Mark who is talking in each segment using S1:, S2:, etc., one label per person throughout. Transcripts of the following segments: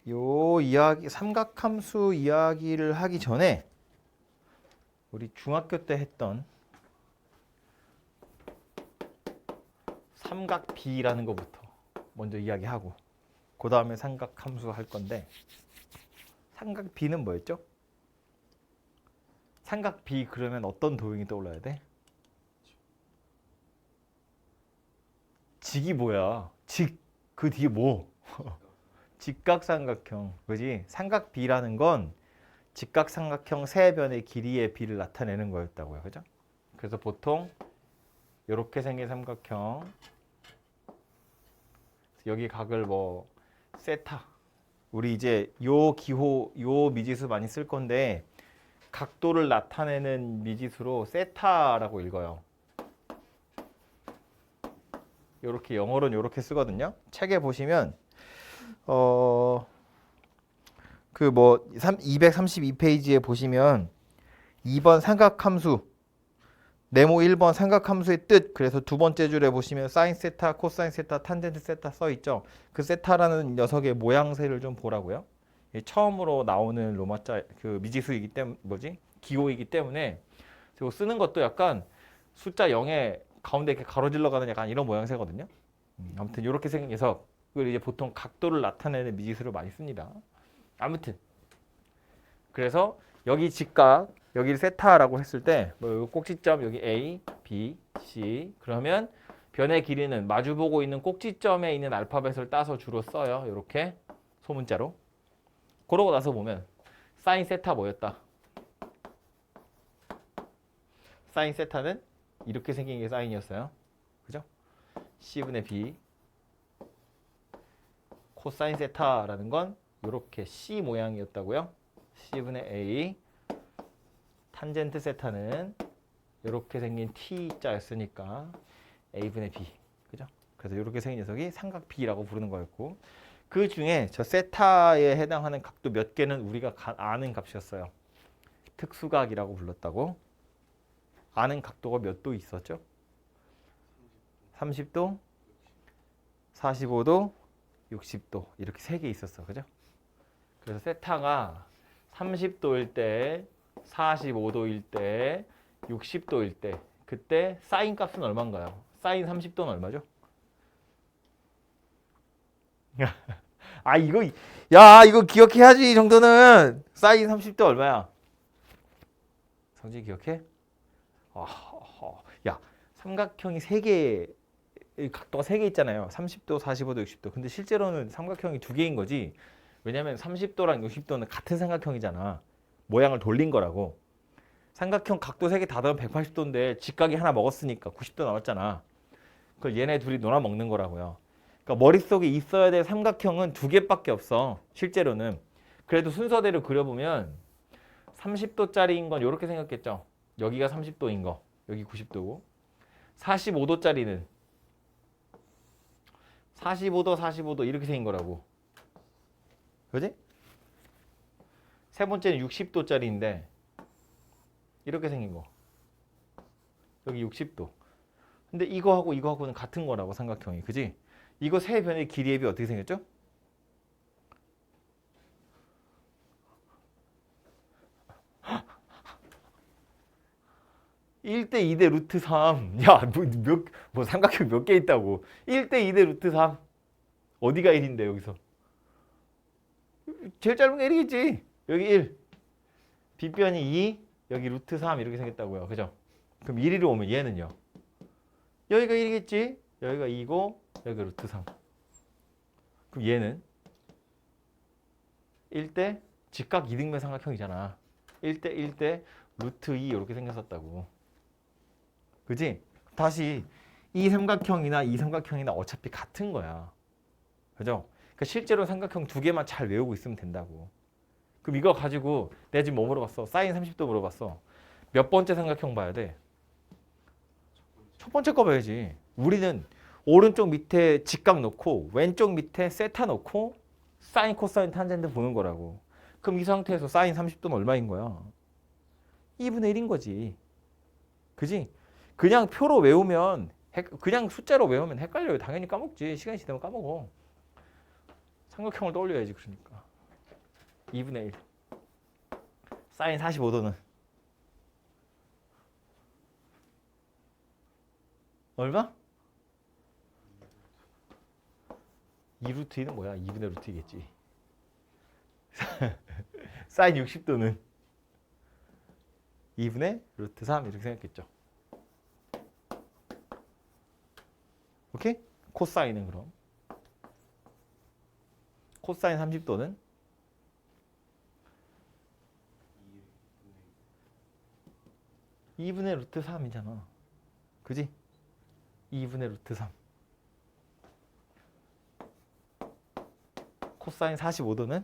S1: 요 이야기 삼각함수 이야기를 하기 전에 우리 중학교 때 했던 삼각비라는 것부터 먼저 이야기하고 그 다음에 삼각함수 할 건데 삼각비는 뭐였죠? 삼각비 그러면 어떤 도형이 떠올라야 돼? 직이 뭐야? 직 그 뒤에 뭐? 직각삼각형 그지? 삼각비라는 건 직각삼각형 세 변의 길이의 비를 나타내는 거였다고요. 그죠? 그래서 보통 이렇게 생긴 삼각형 여기 각을 뭐 세타 우리 이제 요 기호 요 미지수 많이 쓸 건데 각도를 나타내는 미지수로 세타라고 읽어요. 요렇게 영어로는 요렇게 쓰거든요. 책에 보시면 그 뭐 232페이지에 보시면 2번 삼각함수 네모 1번 삼각함수의 뜻 그래서 두 번째 줄에 보시면 사인 세타, 코사인 세타, 탄젠트 세타 써 있죠. 그 세타라는 녀석의 모양새를 좀 보라고요. 처음으로 나오는 로마자 그 미지수이기 때문에 기호이기 때문에 그리고 쓰는 것도 약간 숫자 0에 가운데 이렇게 가로질러 가는 약간 이런 모양새거든요. 아무튼 이렇게 생긴 녀석을 이제 보통 각도를 나타내는 미지수를 많이 씁니다. 아무튼 그래서 여기 직각 여기를 세타라고 했을 때뭐 꼭지점 여기 A, B, C 그러면 변의 길이는 마주보고 있는 꼭지점에 있는 알파벳을 따서 주로 써요. 이렇게 소문자로. 그러고 나서 보면 사인 세타 뭐였다? 사인 세타는 이렇게 생긴 게 사인이었어요. 그죠? C분의 B 코사인 세타라는 건 이렇게 C 모양이었다고요. C분의 A 탄젠트 세타는 이렇게 생긴 T자였으니까 A분의 B. 그죠? 그래서 이렇게 생긴 녀석이 삼각비라고 부르는 거였고 그 중에 저 세타에 해당하는 각도 몇 개는 우리가 아는 값이었어요. 특수각이라고 불렀다고. 아는 각도가 몇 도 있었죠? 30도, 45도, 60도 이렇게 세 개 있었어. 그죠? 그래서 세타가 30도일 때, 45도일 때, 60도일 때 그때 사인 값은 얼마인가요? 사인 30도는 얼마죠? 아 이거 이거 기억해야지 이 정도는. 사인 30도 얼마야? 성진이 기억해? 야 삼각형이 3개 각도가 3개 있잖아요. 30도, 45도, 60도. 근데 실제로는 삼각형이 2개인 거지. 왜냐면 30도랑 60도는 같은 삼각형이잖아. 모양을 돌린 거라고. 삼각형 각도 3개 다 더하면 180도인데 직각이 하나 먹었으니까 90도 나왔잖아. 그걸 얘네 둘이 놀아 먹는 거라고요. 그러니까 머릿속에 있어야 될 삼각형은 2개밖에 없어. 실제로는. 그래도 순서대로 그려보면 30도짜리인 건 이렇게 생겼겠죠. 여기가 30도인 거. 여기 90도고. 45도짜리는 45도, 45도 이렇게 생긴 거라고. 그지? 세 번째는 60도짜리인데 이렇게 생긴 거. 여기 60도. 근데 이거하고 이거하고는 같은 거라고 삼각형이. 그지? 이거 세 변의 길이의 비 어떻게 생겼죠? (1대 2대 루트 3) 야, 뭐 삼각형 몇 개 있다고. 1대 2대 루트 3 어디가 1인데 여기서? 제일 짧은 게 1이겠지. 여기 1 빗변이 2 여기 루트 3 이렇게 생겼다고요. 그죠? 그럼 1위로 오면 얘는요? 여기가 1이겠지. 여기가 2고 여기가 루트 3. 그럼 얘는 1대 직각 이등변 삼각형이잖아. 1대 1대 루트 2 이렇게 생겼었다고. 그지? 다시 이 삼각형이나 이 삼각형이나 어차피 같은 거야. 그죠? 그러니까 실제로 삼각형 2개만 잘 외우고 있으면 된다고. 그럼 이거 가지고 내가 지금 뭐 물어봤어? 사인 30도 물어봤어. 몇 번째 삼각형 봐야 돼? 첫 번째 거 봐야지. 우리는 오른쪽 밑에 직각 놓고 왼쪽 밑에 세타 놓고 사인, 코사인, 탄젠트 보는 거라고. 그럼 이 상태에서 사인 30도는 얼마인 거야? 2분의 1인 거지. 그지? 그냥 표로 외우면 그냥 숫자로 외우면 헷갈려요. 당연히 까먹지. 시간이 지나면 까먹어. 삼각형을 떠올려야지. 그러니까 2분의 1 사인 45도는 얼마? 2루트 2는 뭐야? 2분의 루트 2겠지. 사인 60도는 2분의 루트 3 이렇게 생각했죠. 오케이? 코사인은 그럼 코사인 30도는 2분의 루트 3이잖아. 그지? 2분의 루트 3. 코사인 45도는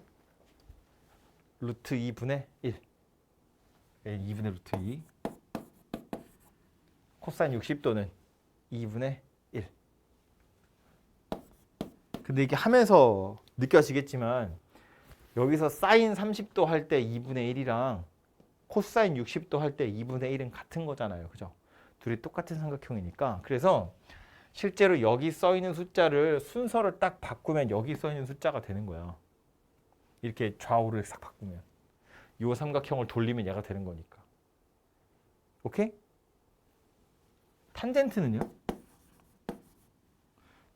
S1: 루트 2분의 1. 2분의 루트 2. 코사인 60도는 2분의 1. 근데 이게 하면서 느껴지겠지만 여기서 사인 30도 할 때 2분의 1이랑 코사인 60도 할 때 2분의 1은 같은 거잖아요. 그죠? 둘이 똑같은 삼각형이니까. 그래서 실제로 여기 써 있는 숫자를 순서를 딱 바꾸면 여기 써 있는 숫자가 되는 거야. 이렇게 좌우를 싹 바꾸면. 이 삼각형을 돌리면 얘가 되는 거니까. 오케이? 탄젠트는요?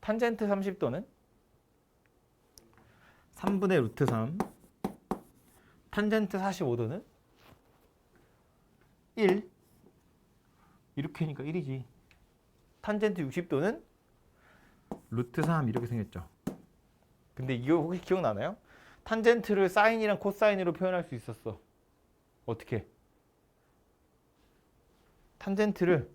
S1: 탄젠트 30도는 3분의 루트 3. 탄젠트 45도는 1. 이렇게 하니까 1이지. 탄젠트 60도는 루트 3 이렇게 생겼죠. 근데 이거 혹시 기억나나요? 탄젠트를 사인이랑 코사인으로 표현할 수 있었어. 어떻게? 탄젠트를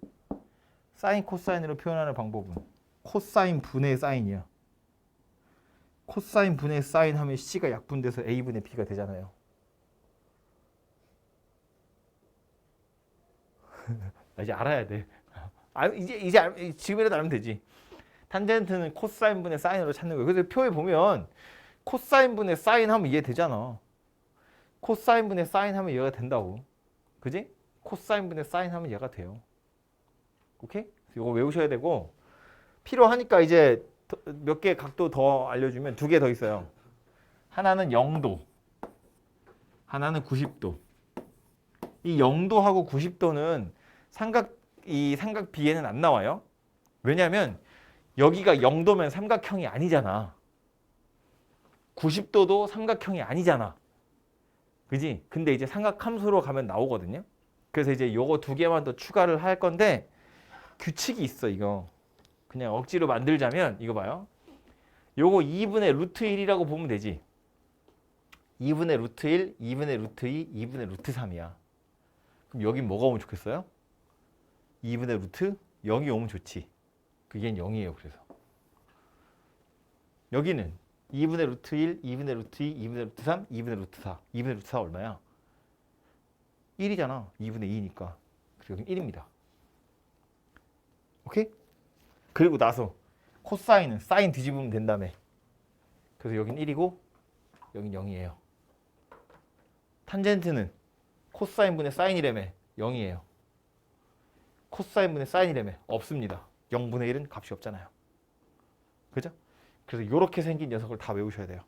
S1: 사인 코사인으로 표현하는 방법은 코사인 분의 사인이야. 코사인 분의 사인 하면 C가 약분돼서 A분의 B가 되잖아요. 이제 알아야 돼. 이제 지금이라도 알면 되지. 탄젠트는 코사인 분의 사인으로 찾는 거예요. 그래서 표에 보면 코사인 분의 사인 하면 이해되잖아. 코사인 분의 사인 하면 이해가 된다고. 그지? 코사인 분의 사인 하면 이해가 돼요. 오케이? 이거 외우셔야 되고 필요하니까 이제 몇 개 각도 더 알려주면 2개 더 있어요. 하나는 0도, 하나는 90도. 이 0도하고 90도는 이 삼각 B에는 안 나와요. 왜냐하면 여기가 0도면 삼각형이 아니잖아. 90도도 삼각형이 아니잖아. 그지? 근데 이제 삼각함수로 가면 나오거든요. 그래서 이제 요거 2개만 더 추가를 할 건데 규칙이 있어 이거. 그냥 억지로 만들자면 이거 봐요. 요거 2분의 루트 1이라고 보면 되지. 2분의 루트 1, 2분의 루트 2, 2분의 루트 3이야. 그럼 여긴 뭐가 오면 좋겠어요? 2분의 루트 0이 오면 좋지. 그게 0이에요. 그래서 여기는 2분의 루트 1, 2분의 루트 2, 2분의 루트 3, 2분의 루트 4. 2분의 루트 4 얼마야? 1이잖아. 2분의 2니까. 그래서 여기는 1입니다. 오케이? 그리고 나서 코사인은 사인 뒤집으면 된다며. 그래서 여긴 1이고 여긴 0이에요. 탄젠트는 코사인분의 사인이라며 0이에요. 코사인분의 사인이라며 없습니다. 0분의 1은 값이 없잖아요. 그죠? 그래서 이렇게 생긴 녀석을 다 외우셔야 돼요.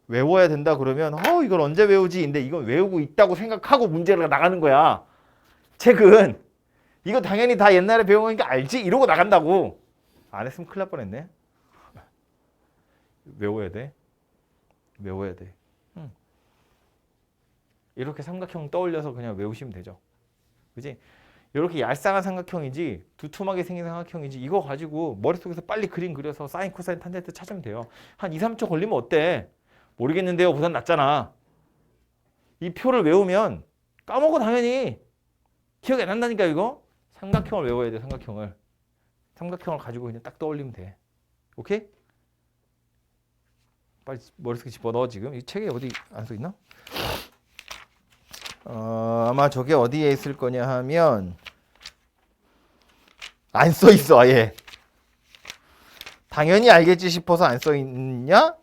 S1: 외워야 된다 그러면 이걸 언제 외우지? 근데 이건 외우고 있다고 생각하고 문제가 나가는 거야. 책은 이거 당연히 다 옛날에 배운 거니까 알지? 이러고 나간다고. 안 했으면 큰일 날 뻔했네. 외워야 돼. 외워야 돼. 이렇게 삼각형 떠올려서 그냥 외우시면 되죠. 그지? 이렇게 얄쌍한 삼각형이지 두툼하게 생긴 삼각형이지 이거 가지고 머릿속에서 빨리 그림 그려서 사인, 코사인, 탄젠트 찾으면 돼요. 한 2, 3초 걸리면 어때? 모르겠는데요. 보단 낫잖아. 이 표를 외우면 까먹어 당연히. 기억이 안 난다니까 이거. 삼각형을 외워야 돼. 삼각형을. 삼각형을 가지고 그냥 딱 떠올리면 돼. 오케이? 빨리 머릿속에 집어넣어 지금. 이 책에 어디 안 써있나? 아마 저게 어디에 있을 거냐 하면 안 써있어 아예. 당연히 알겠지 싶어서 안 써있냐?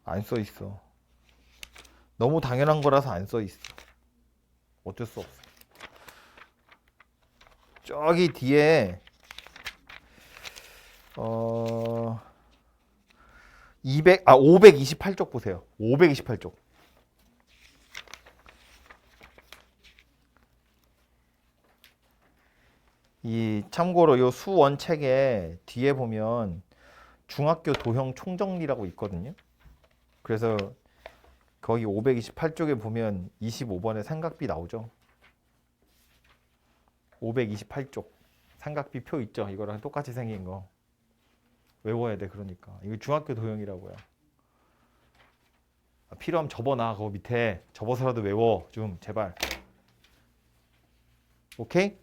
S1: 안 써 있어. 너무 당연한 거라서 안 써 있어. 어쩔 수 없어. 저기 뒤에 528쪽 보세요. 528쪽. 이 참고로 요 수원 책에 뒤에 보면 중학교 도형 총정리라고 있거든요. 그래서 거기 528쪽에 보면 25번에 삼각비 나오죠. 528쪽 삼각비 표 있죠. 이거랑 똑같이 생긴 거 외워야 돼. 그러니까 이거 중학교 도형이라고요. 필요하면 접어놔. 그 밑에 접어서라도 외워 좀 제발. 오케이?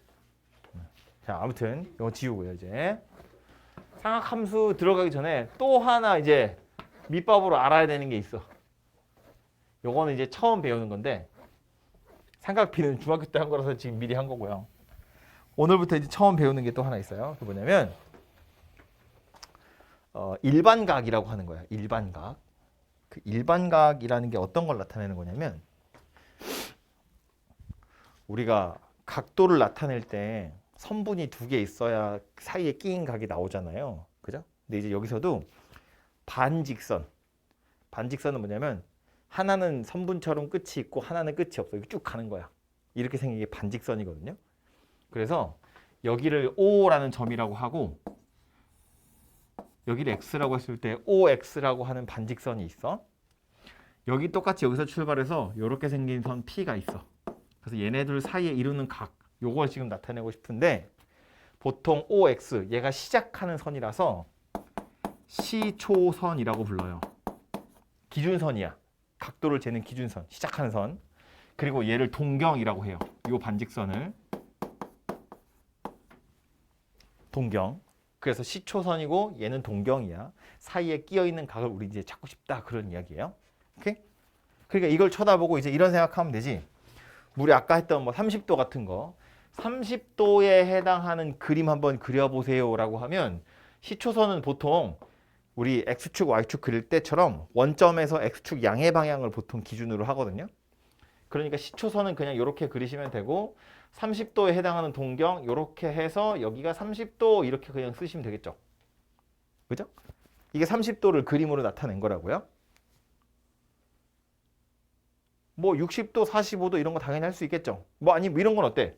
S1: 자, 아무튼 이거 지우고요. 이제 삼각함수 들어가기 전에 또 하나 이제 밑밥으로 알아야 되는 게 있어. 요거는 이제 처음 배우는 건데 삼각비는 중학교 때 한 거라서 지금 미리 한 거고요. 오늘부터 이제 처음 배우는 게 또 하나 있어요. 그 뭐냐면 일반각이라고 하는 거야. 일반각. 그 일반각이라는 게 어떤 걸 나타내는 거냐면 우리가 각도를 나타낼 때 선분이 두 개 있어야 사이에 끼인 각이 나오잖아요. 그죠? 근데 이제 여기서도 반직선은 뭐냐면 하나는 선분처럼 끝이 있고 하나는 끝이 없어. 이렇게 쭉 가는 거야. 이렇게 생긴 게 반직선이거든요. 그래서 여기를 O라는 점이라고 하고 여기를 X라고 했을 때 OX라고 하는 반직선이 있어. 여기 똑같이 여기서 출발해서 이렇게 생긴 선 P가 있어. 그래서 얘네들 사이에 이루는 각, 요걸 지금 나타내고 싶은데 보통 OX, 얘가 시작하는 선이라서 시초선이라고 불러요. 기준선이야. 각도를 재는 기준선, 시작하는 선. 그리고 얘를 동경이라고 해요. 요 반직선을. 동경. 그래서 시초선이고 얘는 동경이야. 사이에 끼어 있는 각을 우리 이제 찾고 싶다. 그런 이야기예요. 오케이? 그러니까 이걸 쳐다보고 이제 이런 생각하면 되지. 우리 아까 했던 뭐 30도 같은 거 30도에 해당하는 그림 한번 그려보세요라고 하면 시초선은 보통 우리 X축, Y축 그릴 때처럼 원점에서 X축 양의 방향을 보통 기준으로 하거든요. 그러니까 시초선은 그냥 이렇게 그리시면 되고 30도에 해당하는 동경 이렇게 해서 여기가 30도 이렇게 그냥 쓰시면 되겠죠. 그죠? 이게 30도를 그림으로 나타낸 거라고요. 뭐 60도, 45도 이런 거 당연히 할 수 있겠죠. 뭐 아니 뭐 이런 건 어때?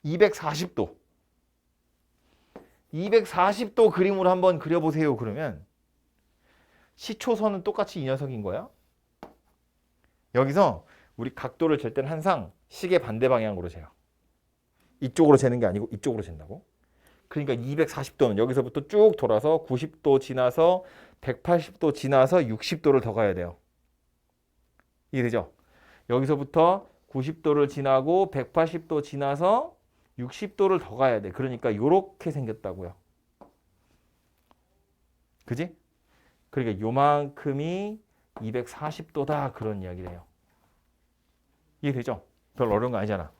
S1: 240도. 240도 그림으로 한번 그려보세요. 그러면 시초선은 똑같이 이 녀석인 거야. 여기서 우리 각도를 잴 때는 항상 시계 반대 방향으로 재요. 이쪽으로 재는 게 아니고 이쪽으로 잰다고. 그러니까 240도는 여기서부터 쭉 돌아서 90도 지나서 180도 지나서 60도를 더 가야 돼요. 이게 되죠? 여기서부터 90도를 지나고 180도 지나서 60도를 더 가야 돼. 그러니까 이렇게 생겼다고요. 그지? 그러니까 요만큼이 240도다 그런 이야기를 해요. 이해되죠? 별로 어려운 거 아니잖아.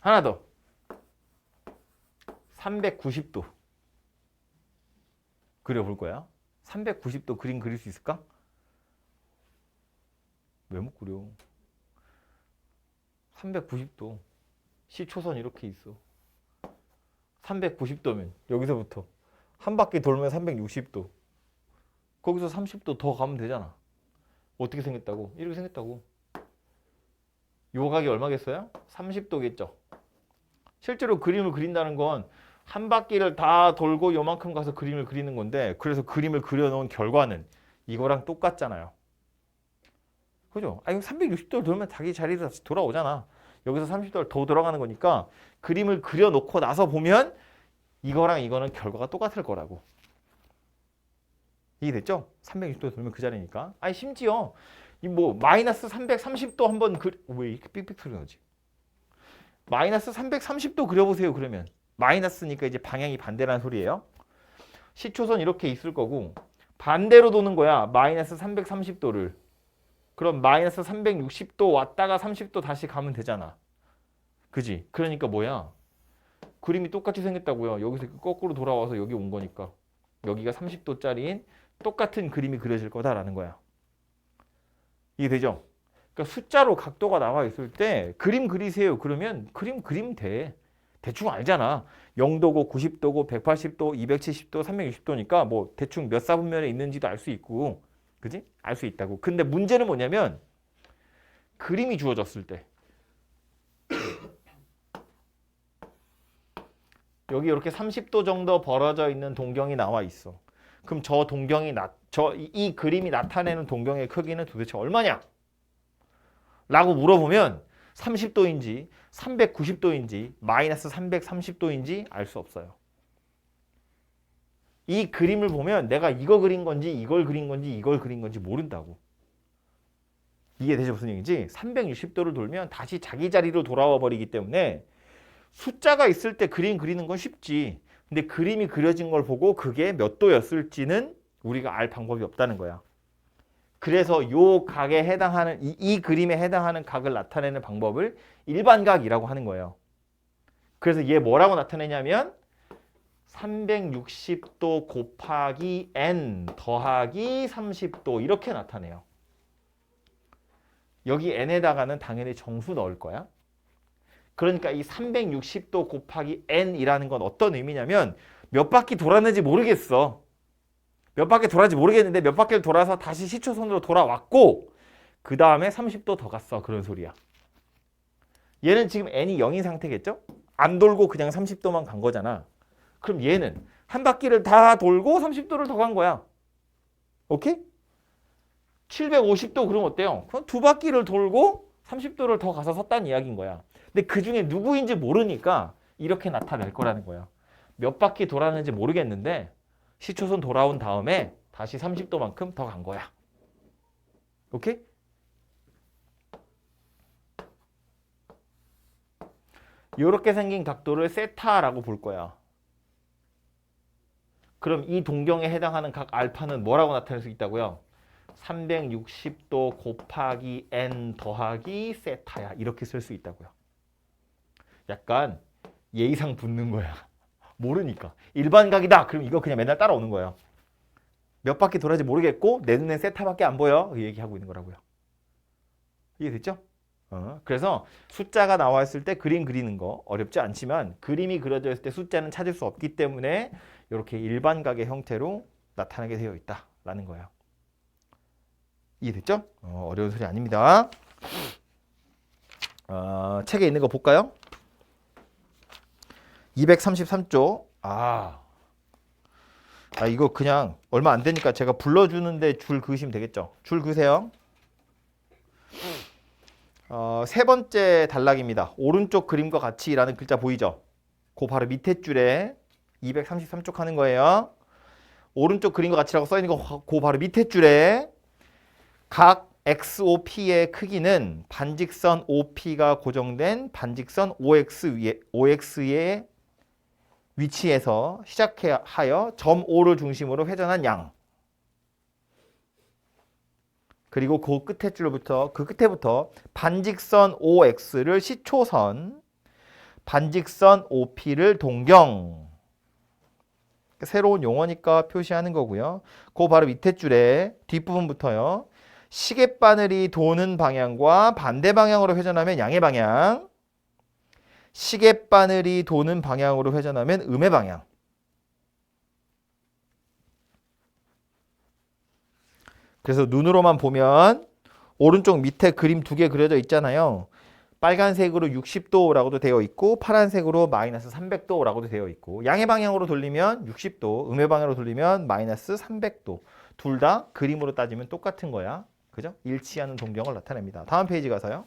S1: 하나 더. 390도 그려볼 거야. 390도 그림 그릴 수 있을까? 왜 못 그려? 390도 시초선 이렇게 있어. 390도면 여기서부터 한 바퀴 돌면 360도. 거기서 30도 더 가면 되잖아. 어떻게 생겼다고? 이렇게 생겼다고. 요 각이 얼마겠어요? 30도겠죠. 실제로 그림을 그린다는 건 한 바퀴를 다 돌고 요만큼 가서 그림을 그리는 건데 그래서 그림을 그려놓은 결과는 이거랑 똑같잖아요. 그죠? 아니 360도를 돌면 자기 자리로 다시 돌아오잖아. 여기서 30도를 더 돌아가는 거니까 그림을 그려놓고 나서 보면 이거랑 이거는 결과가 똑같을 거라고. 이해됐죠? 360도 돌면 그 자리니까. 아니 심지어 이 뭐 마이너스 330도 한번 왜 이렇게 삑삑 소리 나지? 마이너스 330도 그려보세요. 그러면 마이너스니까 이제 방향이 반대라는 소리예요. 시초선 이렇게 있을 거고 반대로 도는 거야. 마이너스 330도를. 그럼 마이너스 360도 왔다가 30도 다시 가면 되잖아. 그지? 그러니까 뭐야? 그림이 똑같이 생겼다고요. 여기서 거꾸로 돌아와서 여기 온 거니까. 여기가 30도짜리인 똑같은 그림이 그려질 거다라는 거야. 이해되죠? 그러니까 숫자로 각도가 나와 있을 때 그림 그리세요. 그러면 그림 돼. 대충 알잖아. 0도고 90도고 180도, 270도, 360도니까 뭐 대충 몇 사분면에 있는지도 알 수 있고. 그지? 알 수 있다고. 근데 문제는 뭐냐면 그림이 주어졌을 때 여기 이렇게 30도 정도 벌어져 있는 동경이 나와 있어. 그럼 저 동경이 이 그림이 나타내는 동경의 크기는 도대체 얼마냐? 라고 물어보면 30도인지 390도인지 마이너스 330도인지 알 수 없어요. 이 그림을 보면 내가 이거 그린 건지 이걸 그린 건지 이걸 그린 건지 모른다고. 이해되죠? 무슨 얘기인지? 360도를 돌면 다시 자기 자리로 돌아와 버리기 때문에 숫자가 있을 때 그림 그리는 건 쉽지. 근데 그림이 그려진 걸 보고 그게 몇 도였을지는 우리가 알 방법이 없다는 거야. 그래서 요 각에 해당하는 이 그림에 해당하는 각을 나타내는 방법을 일반각이라고 하는 거예요. 그래서 얘 뭐라고 나타내냐면 360도 곱하기 n 더하기 30도 이렇게 나타내요. 여기 n에다가는 당연히 정수 넣을 거야. 그러니까 이 360도 곱하기 n이라는 건 어떤 의미냐면 몇 바퀴 돌았는지 모르겠어. 몇 바퀴 돌았는지 모르겠는데 몇 바퀴를 돌아서 다시 시초선으로 돌아왔고 그 다음에 30도 더 갔어. 그런 소리야. 얘는 지금 n이 0인 상태겠죠? 안 돌고 그냥 30도만 간 거잖아. 그럼 얘는 한 바퀴를 다 돌고 30도를 더 간 거야. 오케이? 750도 그럼 어때요? 그럼 두 바퀴를 돌고 30도를 더 가서 섰다는 이야기인 거야. 근데 그 중에 누구인지 모르니까 이렇게 나타낼 거라는 거야. 몇 바퀴 돌았는지 모르겠는데 시초선 돌아온 다음에 다시 30도만큼 더 간 거야. 오케이? 이렇게 생긴 각도를 세타라고 볼 거야. 그럼 이 동경에 해당하는 각 알파는 뭐라고 나타낼 수 있다고요? 360도 곱하기 n 더하기 세타야. 이렇게 쓸 수 있다고요. 약간 예의상 붙는 거야. 모르니까. 일반각이다. 그럼 이거 그냥 맨날 따라오는 거예요. 몇 바퀴 돌아지 모르겠고 내 눈엔 세타밖에 안 보여. 그 얘기하고 있는 거라고요. 이해됐죠? 그래서 숫자가 나와 있을 때 그림 그리는 거 어렵지 않지만 그림이 그려져 있을 때 숫자는 찾을 수 없기 때문에 이렇게 일반각의 형태로 나타나게 되어 있다라는 거예요. 이해됐죠? 어려운 소리 아닙니다. 책에 있는 거 볼까요? 233조. 이거 그냥 얼마 안 되니까 제가 불러주는데 줄 그으시면 되겠죠? 줄 그으세요. 세 번째 단락입니다. 오른쪽 그림과 같이 라는 글자 보이죠? 그 바로 밑에 줄에 233쪽 하는 거예요. 오른쪽 그림과 같이라고 써있는 거 그 바로 밑에 줄에 각 XOP의 크기는 반직선 OP가 고정된 반직선 OX의 위치에서 시작하여 점 O를 중심으로 회전한 양. 그리고 그 끝에부터 반직선 OX를 시초선, 반직선 OP를 동경. 새로운 용어니까 표시하는 거고요. 그 바로 밑에 줄에 뒷부분부터요. 시계바늘이 도는 방향과 반대 방향으로 회전하면 양의 방향. 시계바늘이 도는 방향으로 회전하면 음의 방향. 그래서 눈으로만 보면 오른쪽 밑에 그림 두 개 그려져 있잖아요. 빨간색으로 60도라고도 되어 있고 파란색으로 마이너스 300도라고도 되어 있고 양의 방향으로 돌리면 60도, 음의 방향으로 돌리면 마이너스 300도. 둘 다 그림으로 따지면 똑같은 거야. 그죠? 일치하는 동경을 나타냅니다. 다음 페이지 가서요.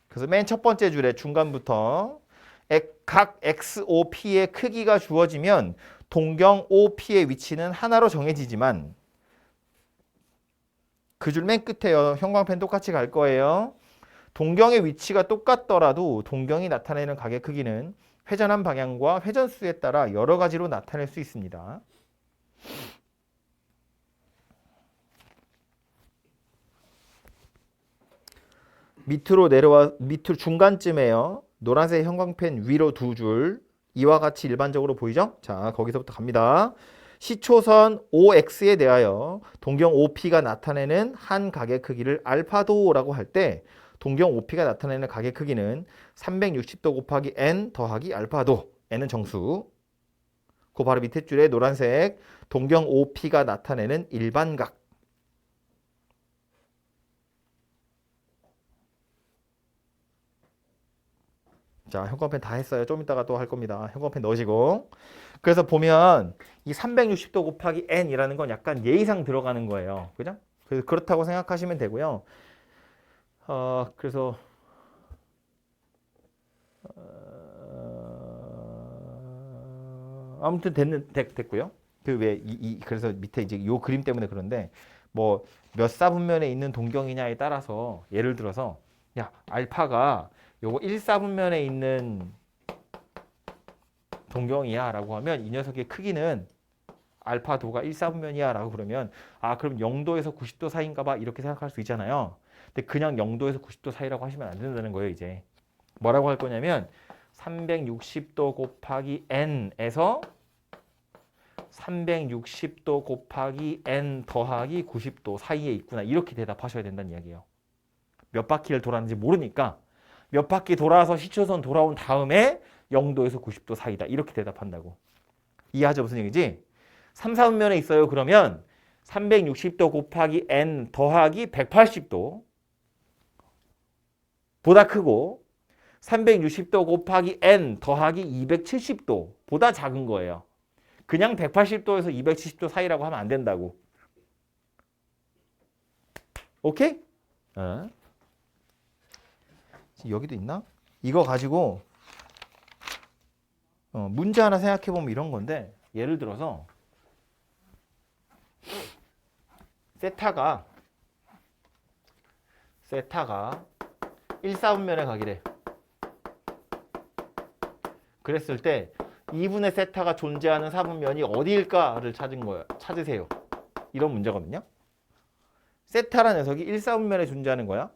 S1: 그래서 맨 첫 번째 줄에 중간부터 각 XOP의 크기가 주어지면 동경 OP의 위치는 하나로 정해지지만 그 줄 맨 끝에요. 형광펜 똑같이 갈 거예요. 동경의 위치가 똑같더라도 동경이 나타내는 각의 크기는 회전한 방향과 회전수에 따라 여러 가지로 나타낼 수 있습니다. 밑으로 중간쯤에요. 노란색 형광펜 위로 두 줄. 이와 같이 일반적으로 보이죠? 자, 거기서부터 갑니다. 시초선 OX에 대하여 동경 OP가 나타내는 한 각의 크기를 알파도라고 할 때 동경 OP가 나타내는 각의 크기는 360도 곱하기 n 더하기 알파도. n은 정수. 그 바로 밑에 줄에 노란색 동경 OP가 나타내는 일반각. 자, 형광펜 다 했어요. 좀 이따가 또 할 겁니다. 형광펜 넣으시고. 그래서 보면 이 360도 곱하기 n이라는 건 약간 예의상 들어가는 거예요. 그죠? 그래서 그렇다고 생각하시면 되고요. 그래서 아무튼 됐고요. 그래서 밑에 이제 요 그림 때문에 그런데 뭐 몇 사분면에 있는 동경이냐에 따라서 예를 들어서 야, 알파가 요거 1사분면에 있는 동경이야 라고 하면 이 녀석의 크기는 알파도가 1사분면이야 라고 그러면 그럼 0도에서 90도 사이인가 봐 이렇게 생각할 수 있잖아요. 근데 그냥 0도에서 90도 사이라고 하시면 안 된다는 거예요. 이제 뭐라고 할 거냐면 360도 곱하기 n에서 360도 곱하기 n 더하기 90도 사이에 있구나 이렇게 대답하셔야 된다는 이야기예요. 몇 바퀴를 돌았는지 모르니까 몇 바퀴 돌아서 시초선 돌아온 다음에 0도에서 90도 사이다 이렇게 대답한다고. 이해하죠? 무슨 얘기지? 3, 4분면에 있어요. 그러면 360도 곱하기 n 더하기 180도 보다 크고 360도 곱하기 n 더하기 270도 보다 작은 거예요. 그냥 180도에서 270도 사이라고 하면 안 된다고. 오케이? 여기도 있나? 이거 가지고 문제 하나 생각해 보면 이런 건데 예를 들어서 세타가 1사분면에 가기래. 그랬을 때 2분의 세타가 존재하는 사분면이 어디일까를 찾으세요. 이런 문제거든요. 세타라는 녀석이 1사분면에 존재하는 거야.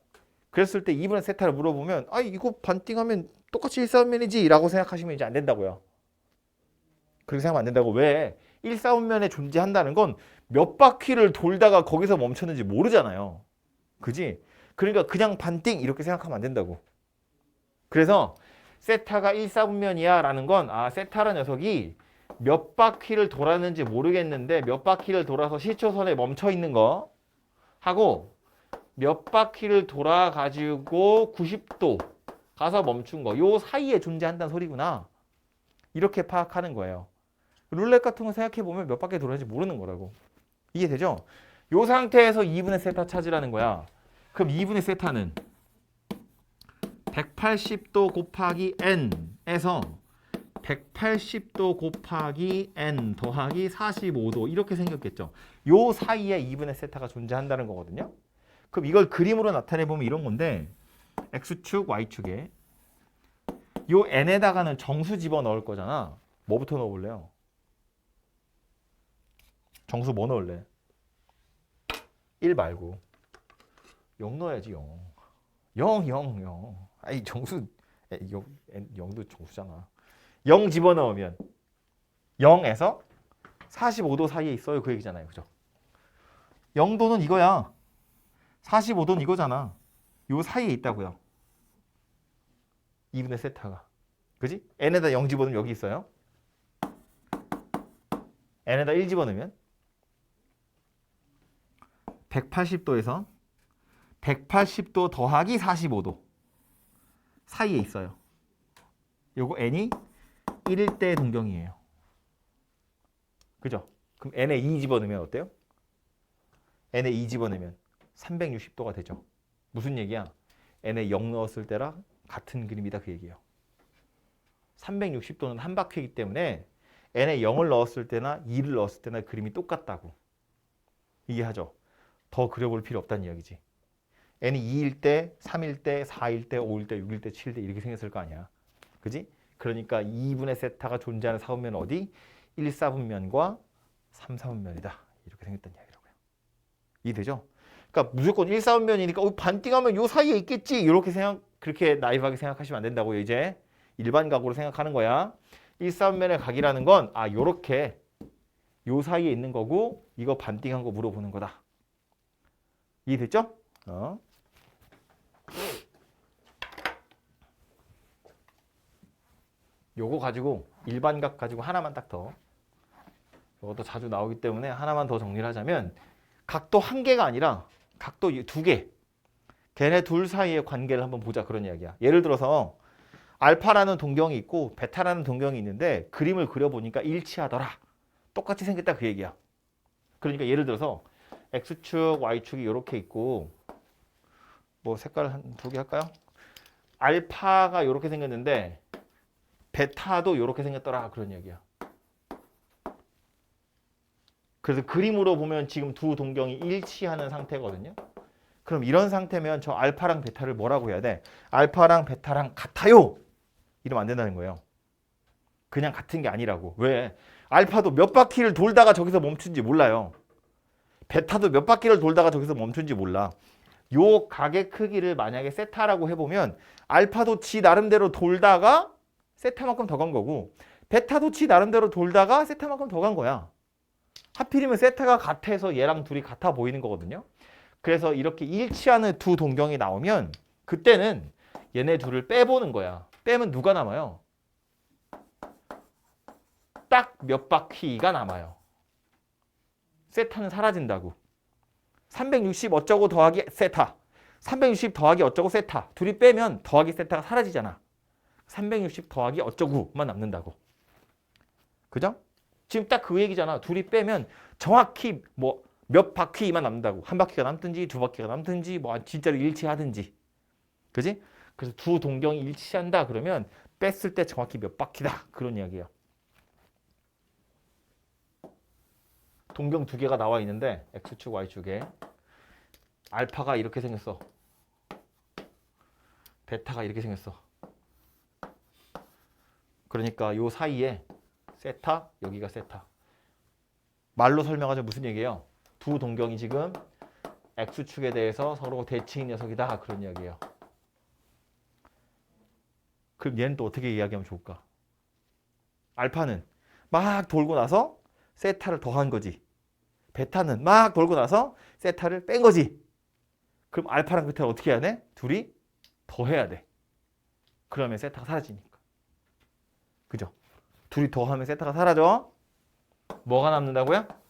S1: 그랬을 때 2분의 세타를 물어보면 이거 반띵하면 똑같이 1사분면이지 라고 생각하시면 이제 안 된다고요. 그렇게 생각하면 안 된다고. 왜? 1사분면에 존재한다는 건 몇 바퀴를 돌다가 거기서 멈췄는지 모르잖아요. 그지? 그러니까 그냥 반띵 이렇게 생각하면 안 된다고. 그래서 세타가 1사분면이야 라는 건 세타라는 녀석이 몇 바퀴를 돌았는지 모르겠는데 몇 바퀴를 돌아서 시초선에 멈춰 있는 거 하고 몇 바퀴를 돌아가지고 90도 가서 멈춘 거 요 사이에 존재한다는 소리구나. 이렇게 파악하는 거예요. 룰렛 같은 거 생각해보면 몇 바퀴 돌았는지 모르는 거라고. 이해되죠? 요 상태에서 2분의 세타 찾으라는 거야. 그럼 2분의 세타는 180도 곱하기 n에서 180도 곱하기 n 더하기 45도 이렇게 생겼겠죠. 요 사이에 2분의 세타가 존재한다는 거거든요. 그럼 이걸 그림으로 나타내보면 이런 건데 x축, y축에 요 n에다가는 정수 집어넣을 거잖아. 뭐부터 넣어볼래요? 정수 뭐 넣을래? 1 말고 0 넣어야지. 0. 정수 0도 정수잖아. 0 집어넣으면 0에서 45도 사이에 있어요. 그 얘기잖아요. 그죠? 0도는 이거야. 45도는 이거잖아. 요 사이에 있다고요. 2분의 세타가. 그지? n에다 0 집어넣으면 여기 있어요. n에다 1 집어넣으면 180도에서 180도 더하기 45도 사이에 있어요. 요거 n이 1일 때 동경이에요. 그죠? 그럼 n에 2 집어넣으면 어때요? n에 2 집어넣으면 360도가 되죠. 무슨 얘기야? n에 0 넣었을 때랑 같은 그림이다 그 얘기예요. 360도는 한 바퀴이기 때문에 n에 0을 넣었을 때나 2를 넣었을 때나 그림이 똑같다고. 이해하죠? 더 그려볼 필요 없다는 이야기지. n이 2일 때, 3일 때, 4일 때, 5일 때, 6일 때, 7일 때 이렇게 생겼을 거 아니야. 그지? 그러니까 2분의 세타가 존재하는 사분면은 어디? 1사분면과 3사분면이다. 이렇게 생겼다는 이야기라고요. 이해되죠? 그러니까 무조건 1사분면이니까 반띵하면 요 사이에 있겠지. 이렇게 그렇게 나이브하게 생각하시면 안 된다고요. 이제 일반 각으로 생각하는 거야. 1사분면의 각이라는 건 요렇게 요 사이에 있는 거고 이거 반띵한 거 물어보는 거다. 이해됐죠? 요거 가지고 일반각 가지고 하나만 딱 더. 이것도 자주 나오기 때문에 하나만 더 정리를 하자면 각도 한 개가 아니라 각도 두 개. 걔네 둘 사이의 관계를 한번 보자 그런 이야기야. 예를 들어서 알파라는 동경이 있고 베타라는 동경이 있는데 그림을 그려보니까 일치하더라. 똑같이 생겼다 그 얘기야. 그러니까 예를 들어서 X축, Y축이 이렇게 있고 뭐 색깔 한 두 개 할까요? 알파가 이렇게 생겼는데 베타도 이렇게 생겼더라 그런 얘기야. 그래서 그림으로 보면 지금 두 동경이 일치하는 상태거든요. 그럼 이런 상태면 저 알파랑 베타를 뭐라고 해야 돼? 알파랑 베타랑 같아요. 이러면 안 된다는 거예요. 그냥 같은 게 아니라고. 왜? 알파도 몇 바퀴를 돌다가 저기서 멈춘지 몰라요. 베타도 몇 바퀴를 돌다가 저기서 멈춘지 몰라. 요 각의 크기를 만약에 세타라고 해보면 알파도 지 나름대로 돌다가 세타만큼 더 간 거고 베타도 지 나름대로 돌다가 세타만큼 더 간 거야. 하필이면 세타가 같아서 얘랑 둘이 같아 보이는 거거든요. 그래서 이렇게 일치하는 두 동경이 나오면 그때는 얘네 둘을 빼보는 거야. 빼면 누가 남아요? 딱 몇 바퀴가 남아요. 세타는 사라진다고. 360 어쩌고 더하기 세타. 360 더하기 어쩌고 세타. 둘이 빼면 더하기 세타가 사라지잖아. 360 더하기 어쩌고만 남는다고. 그죠? 지금 딱 그 얘기잖아. 둘이 빼면 정확히 뭐 몇 바퀴만 남는다고. 한 바퀴가 남든지 두 바퀴가 남든지 뭐 진짜로 일치하든지. 그지? 그래서 두 동경이 일치한다 그러면 뺐을 때 정확히 몇 바퀴다. 그런 이야기예요. 동경 두 개가 나와 있는데 X축, Y축에 알파가 이렇게 생겼어. 베타가 이렇게 생겼어. 그러니까 요 사이에 세타, 여기가 세타. 말로 설명하자면 무슨 얘기예요? 두 동경이 지금 X축에 대해서 서로 대칭 녀석이다. 그런 이야기예요. 그럼 얘는 또 어떻게 이야기하면 좋을까? 알파는 막 돌고 나서 세타를 더한 거지. 베타는 막 돌고 나서 세타를 뺀 거지. 그럼 알파랑 베타를 어떻게 해야 돼? 둘이 더해야 돼. 그러면 세타가 사라지니까. 그죠? 둘이 더하면 세타가 사라져. 뭐가 남는다고요?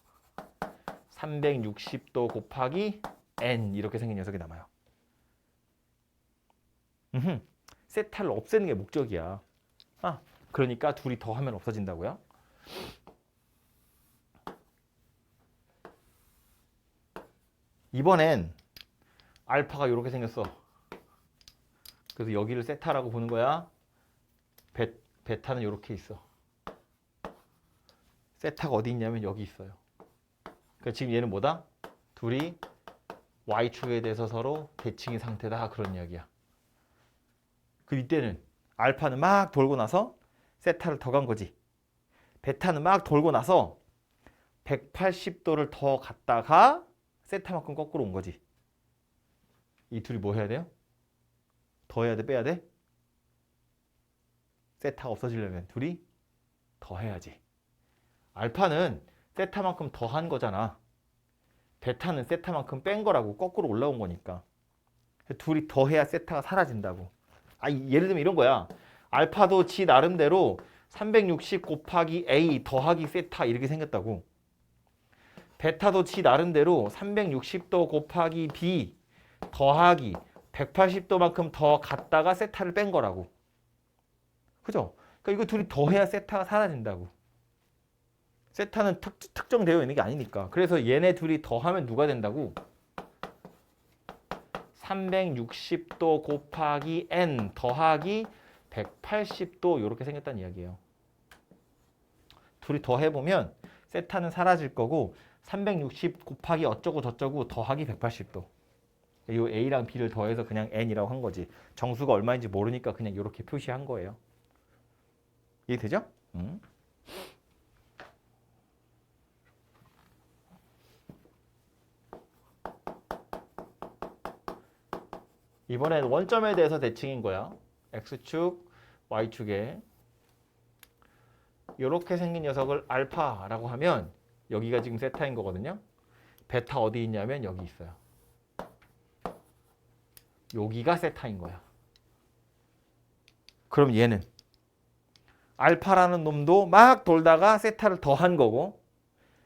S1: 360도 곱하기 n 이렇게 생긴 녀석이 남아요. 세타를 없애는 게 목적이야. 그러니까 둘이 더하면 없어진다고요? 이번엔 알파가 이렇게 생겼어. 그래서 여기를 세타라고 보는 거야. 베타는 이렇게 있어. 세타가 어디 있냐면 여기 있어요. 그러니까 지금 얘는 뭐다? 둘이 Y축에 대해서 서로 대칭의 상태다. 그런 이야기야. 그 이때는 알파는 막 돌고 나서 세타를 더 간 거지. 베타는 막 돌고 나서 180도를 더 갔다가 세타만큼 거꾸로 온 거지. 이 둘이 뭐 해야 돼요? 더 해야 돼? 빼야 돼? 세타가 없어지려면 둘이 더 해야지. 알파는 세타만큼 더 한 거잖아. 베타는 세타만큼 뺀 거라고. 거꾸로 올라온 거니까. 둘이 더 해야 세타가 사라진다고. 예를 들면 이런 거야. 알파도 지 나름대로 360 곱하기 A 더하기 세타 이렇게 생겼다고. 베타도 지 나름대로 360도 곱하기 B 더하기 180도만큼 더 갔다가 세타를 뺀 거라고. 그죠? 그러니까 이거 둘이 더해야 세타가 사라진다고. 세타는 특정되어 있는 게 아니니까. 그래서 얘네 둘이 더하면 누가 된다고? 360도 곱하기 n 더하기 180도 이렇게 생겼다는 이야기예요. 둘이 더해보면 세타는 사라질 거고 360 곱하기 어쩌고 저쩌고 더하기 180도. 이 A랑 B를 더해서 그냥 N이라고 한 거지. 정수가 얼마인지 모르니까 그냥 이렇게 표시한 거예요. 이해되죠? 이번엔 원점에 대해서 대칭인 거야. x축, y축에 이렇게 생긴 녀석을 알파라고 하면 여기가 지금 세타인 거거든요. 베타 어디 있냐면 여기 있어요. 여기가 세타인 거야. 그럼 얘는 알파라는 놈도 막 돌다가 세타를 더한 거고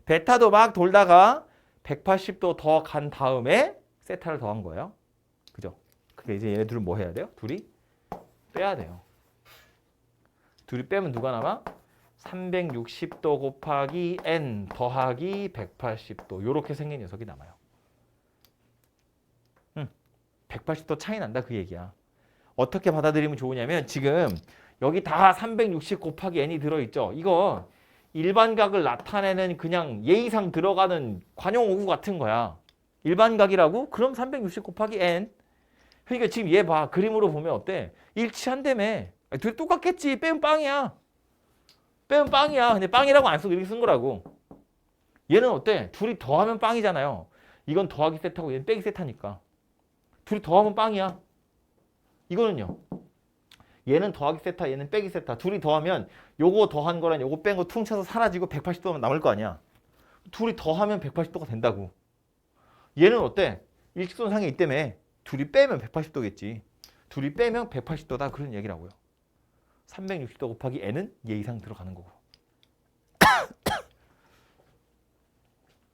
S1: 베타도 막 돌다가 180도 더 간 다음에 세타를 더한 거예요. 그죠? 그게 이제 얘네들은 뭐 해야 돼요? 둘이 빼야 돼요. 둘이 빼면 누가 남아? 360도 곱하기 n 더하기 180도 이렇게 생긴 녀석이 남아요. 180도 차이 난다 그 얘기야. 어떻게 받아들이면 좋으냐면 지금 여기 다 360 곱하기 n이 들어있죠. 이거 일반각을 나타내는 그냥 예의상 들어가는 관용어구 같은 거야. 일반각이라고? 그럼 360 곱하기 n. 그러니까 지금 얘 봐. 그림으로 보면 어때? 일치한다며. 둘이 똑같겠지. 빼면 빵이야. 빼면 빵이야. 근데 빵이라고 안 쓰고 이렇게 쓴 거라고. 얘는 어때? 둘이 더하면 빵이잖아요. 이건 더하기 세타고 얘는 빼기 세타니까. 둘이 더하면 빵이야. 이거는요. 얘는 더하기 세타, 얘는 빼기 세타. 둘이 더하면 요거 더한 거랑 요거 뺀 거 퉁쳐서 사라지고 180도만 남을 거 아니야. 둘이 더하면 180도가 된다고. 얘는 어때? 일직선상에 있다며. 둘이 빼면 180도겠지. 둘이 빼면 180도다. 그런 얘기라고요. 360도 곱하기 n은 얘 이상 들어가는 거고.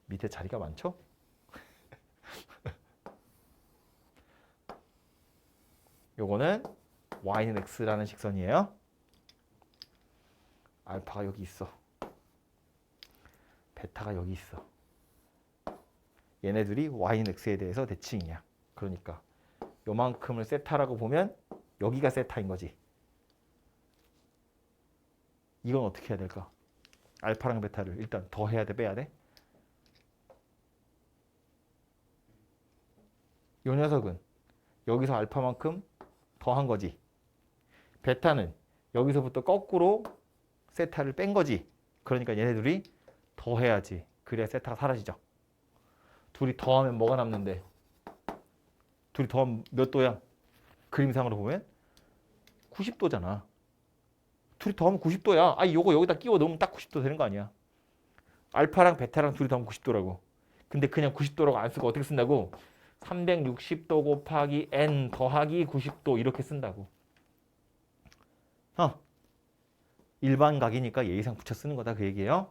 S1: 밑에 자리가 많죠? 요거는 y는 x라는 직선이에요. 알파가 여기 있어. 베타가 여기 있어. 얘네들이 y는 x에 대해서 대칭이야. 그러니까 요만큼을 세타라고 보면 여기가 세타인 거지. 이건 어떻게 해야 될까? 알파랑 베타를 일단 더해야 돼, 빼야 돼? 요 녀석은 여기서 알파만큼 더한 거지. 베타는 여기서부터 거꾸로 세타를 뺀 거지. 그러니까 얘네들이 더해야지. 그래야 세타가 사라지죠. 둘이 더하면 뭐가 남는데? 둘이 더하면 몇 도야? 그림상으로 보면 90도잖아. 둘이 더하면 90도야. 아, 요거 여기다 끼워 넣으면 딱 90도 되는 거 아니야. 알파랑 베타랑 둘이 더하면 90도라고. 근데 그냥 90도라고 안 쓰고 어떻게 쓴다고? 360도 곱하기 n 더하기 90도 이렇게 쓴다고. 일반각이니까 예의상 붙여 쓰는 거다 그 얘기예요.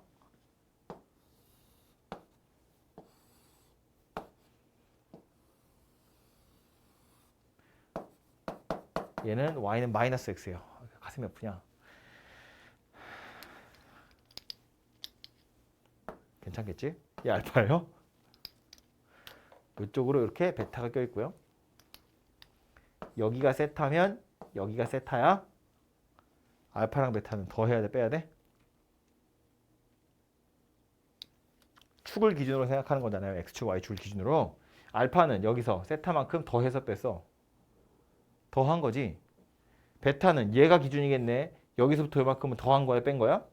S1: 얘는 y는 마이너스 x예요. 가슴이 아프냐? 괜찮겠지? 얘 알파예요. 이쪽으로 이렇게 베타가 껴있고요. 여기가 세타면 여기가 세타야. 알파랑 베타는 더해야 돼, 빼야 돼? 축을 기준으로 생각하는 거잖아요. x축, y축을 기준으로. 알파는 여기서 세타만큼 더해서 뺐어. 더한 거지. 베타는 얘가 기준이겠네. 여기서부터 이만큼은 더한 거야, 뺀 거야?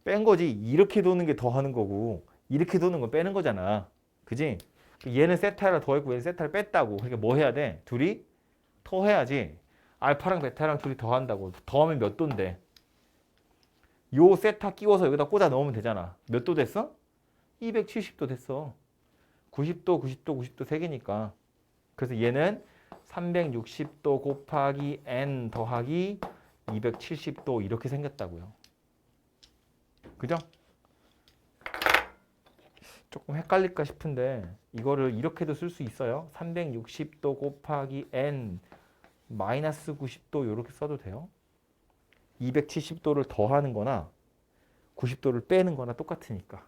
S1: 뺀 거지. 이렇게 도는 게 더하는 거고 이렇게 도는 건 빼는 거잖아. 그지? 얘는 세타를 더했고 얘는 세타를 뺐다고. 그러니까 뭐 해야 돼? 둘이 더해야지. 알파랑 베타랑 둘이 더한다고. 더하면 몇 도인데? 요 세타 끼워서 여기다 꽂아 넣으면 되잖아. 몇 도 됐어? 270도 됐어. 90도, 90도, 90도 3개니까. 그래서 얘는 360도 곱하기 n 더하기 270도 이렇게 생겼다고요. 그죠? 조금 헷갈릴까 싶은데 이거를 이렇게도 쓸 수 있어요. 360도 곱하기 n 마이너스 90도 이렇게 써도 돼요. 270도를 더하는 거나 90도를 빼는 거나 똑같으니까.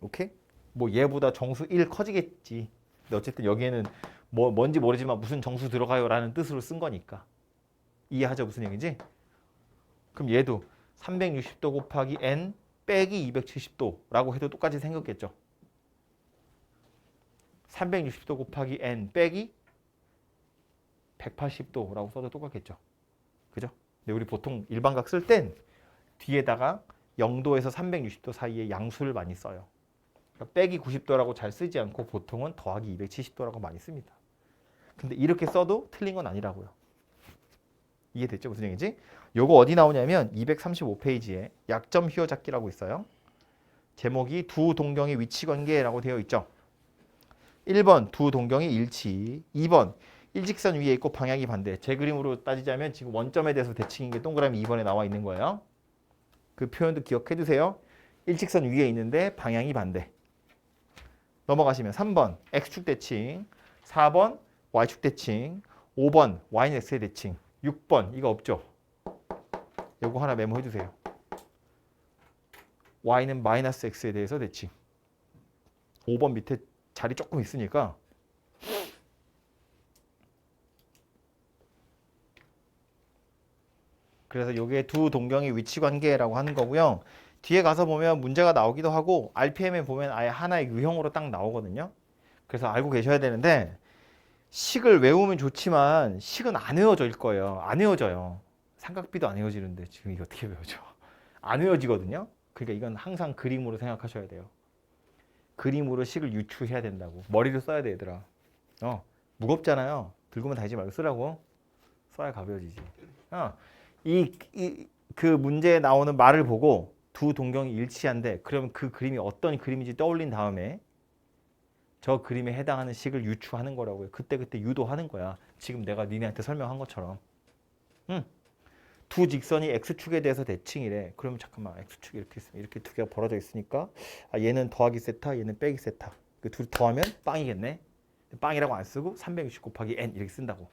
S1: 오케이? 뭐 얘보다 정수 1 커지겠지. 근데 어쨌든 여기에는 뭔지 모르지만 무슨 정수 들어가요 라는 뜻으로 쓴 거니까. 이해하죠? 무슨 얘기인지? 그럼 얘도 360도 곱하기 n 빼기 270도라고 해도 똑같이 생겼겠죠. 360도 곱하기 n 빼기 180도라고 써도 똑같겠죠. 그죠? 근데 우리 보통 일반각 쓸 땐 뒤에다가 0도에서 360도 사이에 양수를 많이 써요. 그러니까 빼기 90도라고 잘 쓰지 않고 보통은 더하기 270도라고 많이 씁니다. 근데 이렇게 써도 틀린 건 아니라고요. 이해됐죠? 무슨 얘기인지? 요거 어디 나오냐면 235페이지에 약점 휘어잡기라고 있어요. 제목이 두 동경의 위치 관계라고 되어 있죠. 1번 두 동경의 일치, 2번 일직선 위에 있고 방향이 반대. 제 그림으로 따지자면 지금 원점에 대해서 대칭인 게 동그라미 2번에 나와 있는 거예요. 그 표현도 기억해 두세요. 일직선 위에 있는데 방향이 반대. 넘어가시면 3번 X축 대칭, 4번 Y축 대칭, 5번 Y는 X의 대칭, 6번 이거 없죠? 요거 하나 메모해 주세요. Y는 마이너스 X에 대해서 대칭. 5번 밑에 자리 조금 있으니까 그래서 요게 두 동경의 위치 관계라고 하는 거고요. 뒤에 가서 보면 문제가 나오기도 하고 RPM에 보면 아예 하나의 유형으로 딱 나오거든요. 그래서 알고 계셔야 되는데 식을 외우면 좋지만 식은 안 외워질 거예요. 안 외워져요. 삼각비도 안 외워지는데 지금 이게 어떻게 외워져? 안 외워지거든요. 그러니까 이건 항상 그림으로 생각하셔야 돼요. 그림으로 식을 유추해야 된다고. 머리를 써야 돼 얘들아. 무겁잖아요. 들고만 다니지 말고 쓰라고. 써야 가벼워지지. 그 문제에 나오는 말을 보고 두 동경이 일치한데 그러면 그 그림이 어떤 그림인지 떠올린 다음에 저 그림에 해당하는 식을 유추하는 거라고요. 그때그때 유도하는 거야. 지금 내가 니네한테 설명한 것처럼. 두 직선이 X축에 대해서 대칭이래. 그러면 잠깐만 X축이 이렇게 있으면 이렇게 두 개가 벌어져 있으니까 얘는 더하기 세타, 얘는 빼기 세타. 그 둘 더하면 빵이겠네. 빵이라고 안 쓰고 360 곱하기 n 이렇게 쓴다고.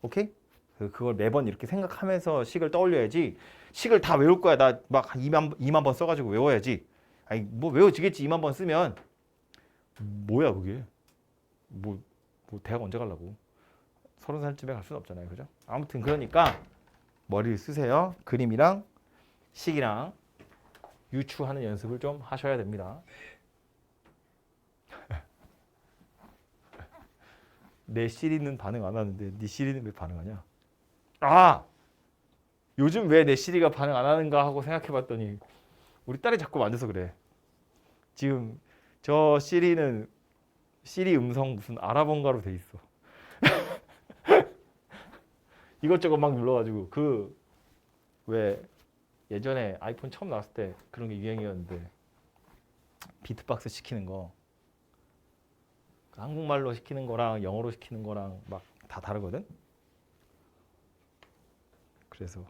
S1: 오케이? 그걸 매번 이렇게 생각하면서 식을 떠올려야지. 식을 다 외울 거야. 나 막 2만 번 써가지고 외워야지. 아니 뭐 외워지겠지. 2만 번 쓰면. 뭐야 그게. 뭐 대학 언제 가려고. 30살쯤에 갈 수는 없잖아요. 그죠? 아무튼 그러니까 머리를 쓰세요. 그림이랑 식이랑 유추하는 연습을 좀 하셔야 됩니다. 내 시리는 반응 안 하는데 네 시리는 왜 반응하냐? 요즘 왜 내 시리가 반응 안 하는가 하고 생각해 봤더니 우리 딸이 자꾸 만져서 그래. 지금 저 시리는 시리 음성 무슨 아랍어인가로 돼 있어. 이것저것 막 눌러가지고 왜 예전에 아이폰 처음 나왔을 때 그런 게 유행이었는데 비트박스 시키는 거 한국말로 시키는 거랑 영어로 시키는 거랑 막 다 다르거든. 그래서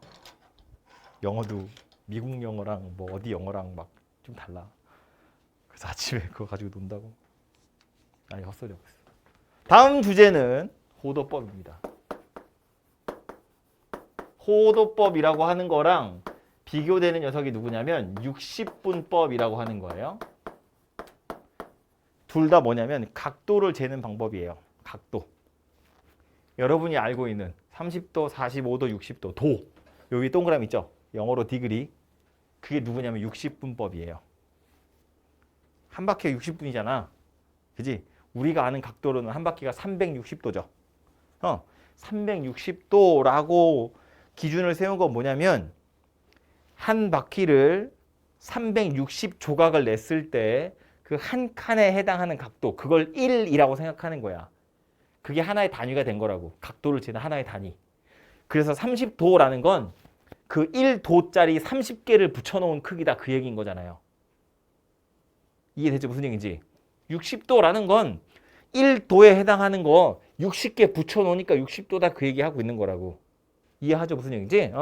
S1: 영어도 미국 영어랑 뭐 어디 영어랑 막 좀 달라. 그래서 아침에 그거 가지고 논다고. 아니 헛소리하고 있어. 다음 주제는 호도법입니다. 호도법이라고 하는 거랑 비교되는 녀석이 누구냐면 60분법이라고 하는 거예요. 둘 다 뭐냐면 각도를 재는 방법이에요. 각도. 여러분이 알고 있는 30도, 45도, 60도, 도. 여기 동그라미 있죠? 영어로 디그리. 그게 누구냐면 60분법이에요. 한 바퀴가 60분이잖아. 그지? 우리가 아는 각도로는 한 바퀴가 360도죠. 360도라고 기준을 세운 건 뭐냐면 한 바퀴를 360 조각을 냈을 때 그 한 칸에 해당하는 각도, 그걸 1이라고 생각하는 거야. 그게 하나의 단위가 된 거라고. 각도를 재는 하나의 단위. 그래서 30도라는 건 그 1도짜리 30개를 붙여놓은 크기다 그 얘기인 거잖아요. 이해되죠? 무슨 얘기인지. 60도라는 건 1도에 해당하는 거 60개 붙여놓으니까 60도다 그 얘기하고 있는 거라고. 이해하죠? 무슨 얘기인지?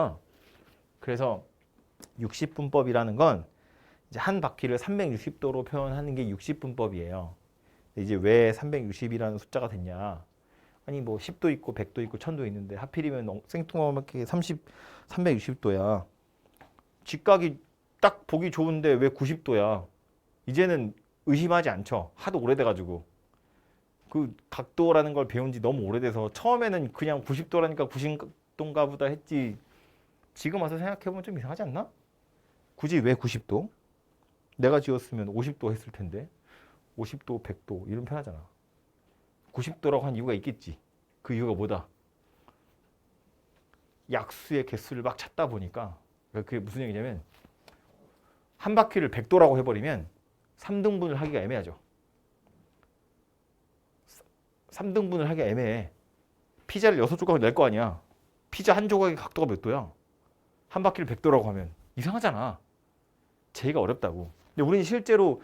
S1: 그래서 60분법이라는 건 이제 한 바퀴를 360도로 표현하는 게 60분법이에요. 이제 왜 360이라는 숫자가 됐냐? 아니 뭐 10도 있고 100도 있고 1000도 있는데 하필이면 생뚱맞게 360도야. 직각이 딱 보기 좋은데 왜 90도야? 이제는 의심하지 않죠. 하도 오래돼가지고. 그 각도라는 걸 배운 지 너무 오래돼서 처음에는 그냥 90도라니까 90도인가 보다 했지. 지금 와서 생각해보면 좀 이상하지 않나? 굳이 왜 90도? 내가 지었으면 50도 했을 텐데 50도, 100도 이런 편하잖아. 90도라고 한 이유가 있겠지. 그 이유가 뭐다? 약수의 개수를 막 찾다 보니까 그게 무슨 얘기냐면 한 바퀴를 100도라고 해버리면 3등분을 하기가 애매하죠. 3등분을 하기가 애매해. 피자를 6조각을 낼 거 아니야. 피자 한 조각의 각도가 몇 도야? 한 바퀴를 100도라고 하면 이상하잖아. 재기가 어렵다고. 근데 우리는 실제로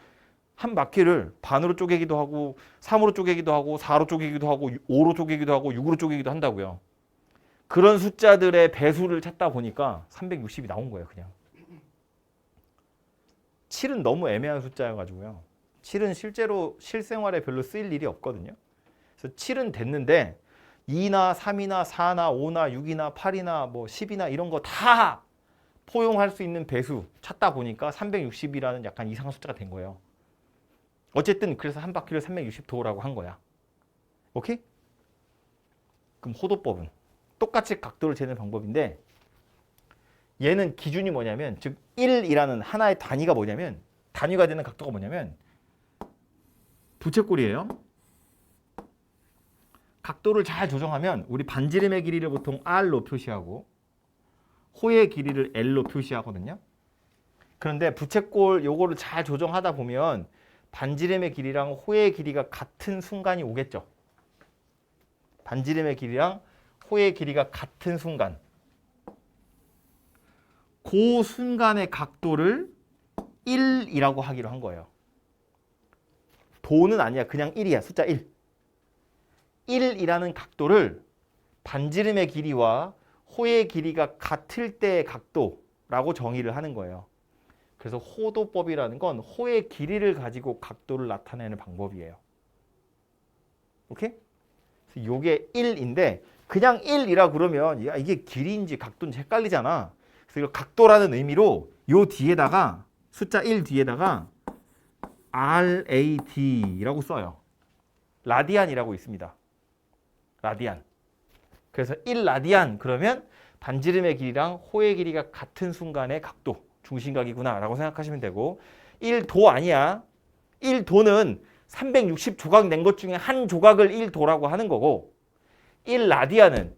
S1: 한 바퀴를 반으로 쪼개기도 하고 3으로 쪼개기도 하고 4로 쪼개기도 하고 5로 쪼개기도 하고 6으로 쪼개기도 한다고요. 그런 숫자들의 배수를 찾다 보니까 360이 나온 거예요. 그냥. 7은 너무 애매한 숫자여가지고요. 7은 실제로 실생활에 별로 쓰일 일이 없거든요. 그래서 7은 됐는데 2나 3이나 4나 5나 6이나 8이나 뭐 10이나 이런 거 다 포용할 수 있는 배수 찾다 보니까 360이라는 약간 이상한 숫자가 된 거예요. 어쨌든 그래서 한 바퀴를 360도라고 한 거야. 오케이? 그럼 호도법은 똑같이 각도를 재는 방법인데 얘는 기준이 뭐냐면 즉 1이라는 하나의 단위가 뭐냐면 단위가 되는 각도가 뭐냐면 부채꼴이에요. 각도를 잘 조정하면 우리 반지름의 길이를 보통 R로 표시하고 호의 길이를 L로 표시하거든요. 그런데 부채꼴 요거를 잘 조정하다 보면 반지름의 길이랑 호의 길이가 같은 순간이 오겠죠. 반지름의 길이랑 호의 길이가 같은 순간. 그 순간의 각도를 1이라고 하기로 한 거예요. 도는 아니야. 그냥 1이야. 숫자 1. 1이라는 각도를 반지름의 길이와 호의 길이가 같을 때의 각도라고 정의를 하는 거예요. 그래서 호도법이라는 건 호의 길이를 가지고 각도를 나타내는 방법이에요. 오케이? 그래서 이게 1인데 그냥 1이라 그러면 야, 이게 길이인지 각도인지 헷갈리잖아. 그래서 이걸 각도라는 의미로 요 뒤에다가 숫자 1 뒤에다가 RAD라고 써요. 라디안이라고 있습니다. 라디안. 그래서 1라디안 그러면 반지름의 길이랑 호의 길이가 같은 순간의 각도, 중심각이구나 라고 생각하시면 되고 1도 아니야. 1도는 360조각 낸 것 중에 한 조각을 1도라고 하는 거고 1라디안은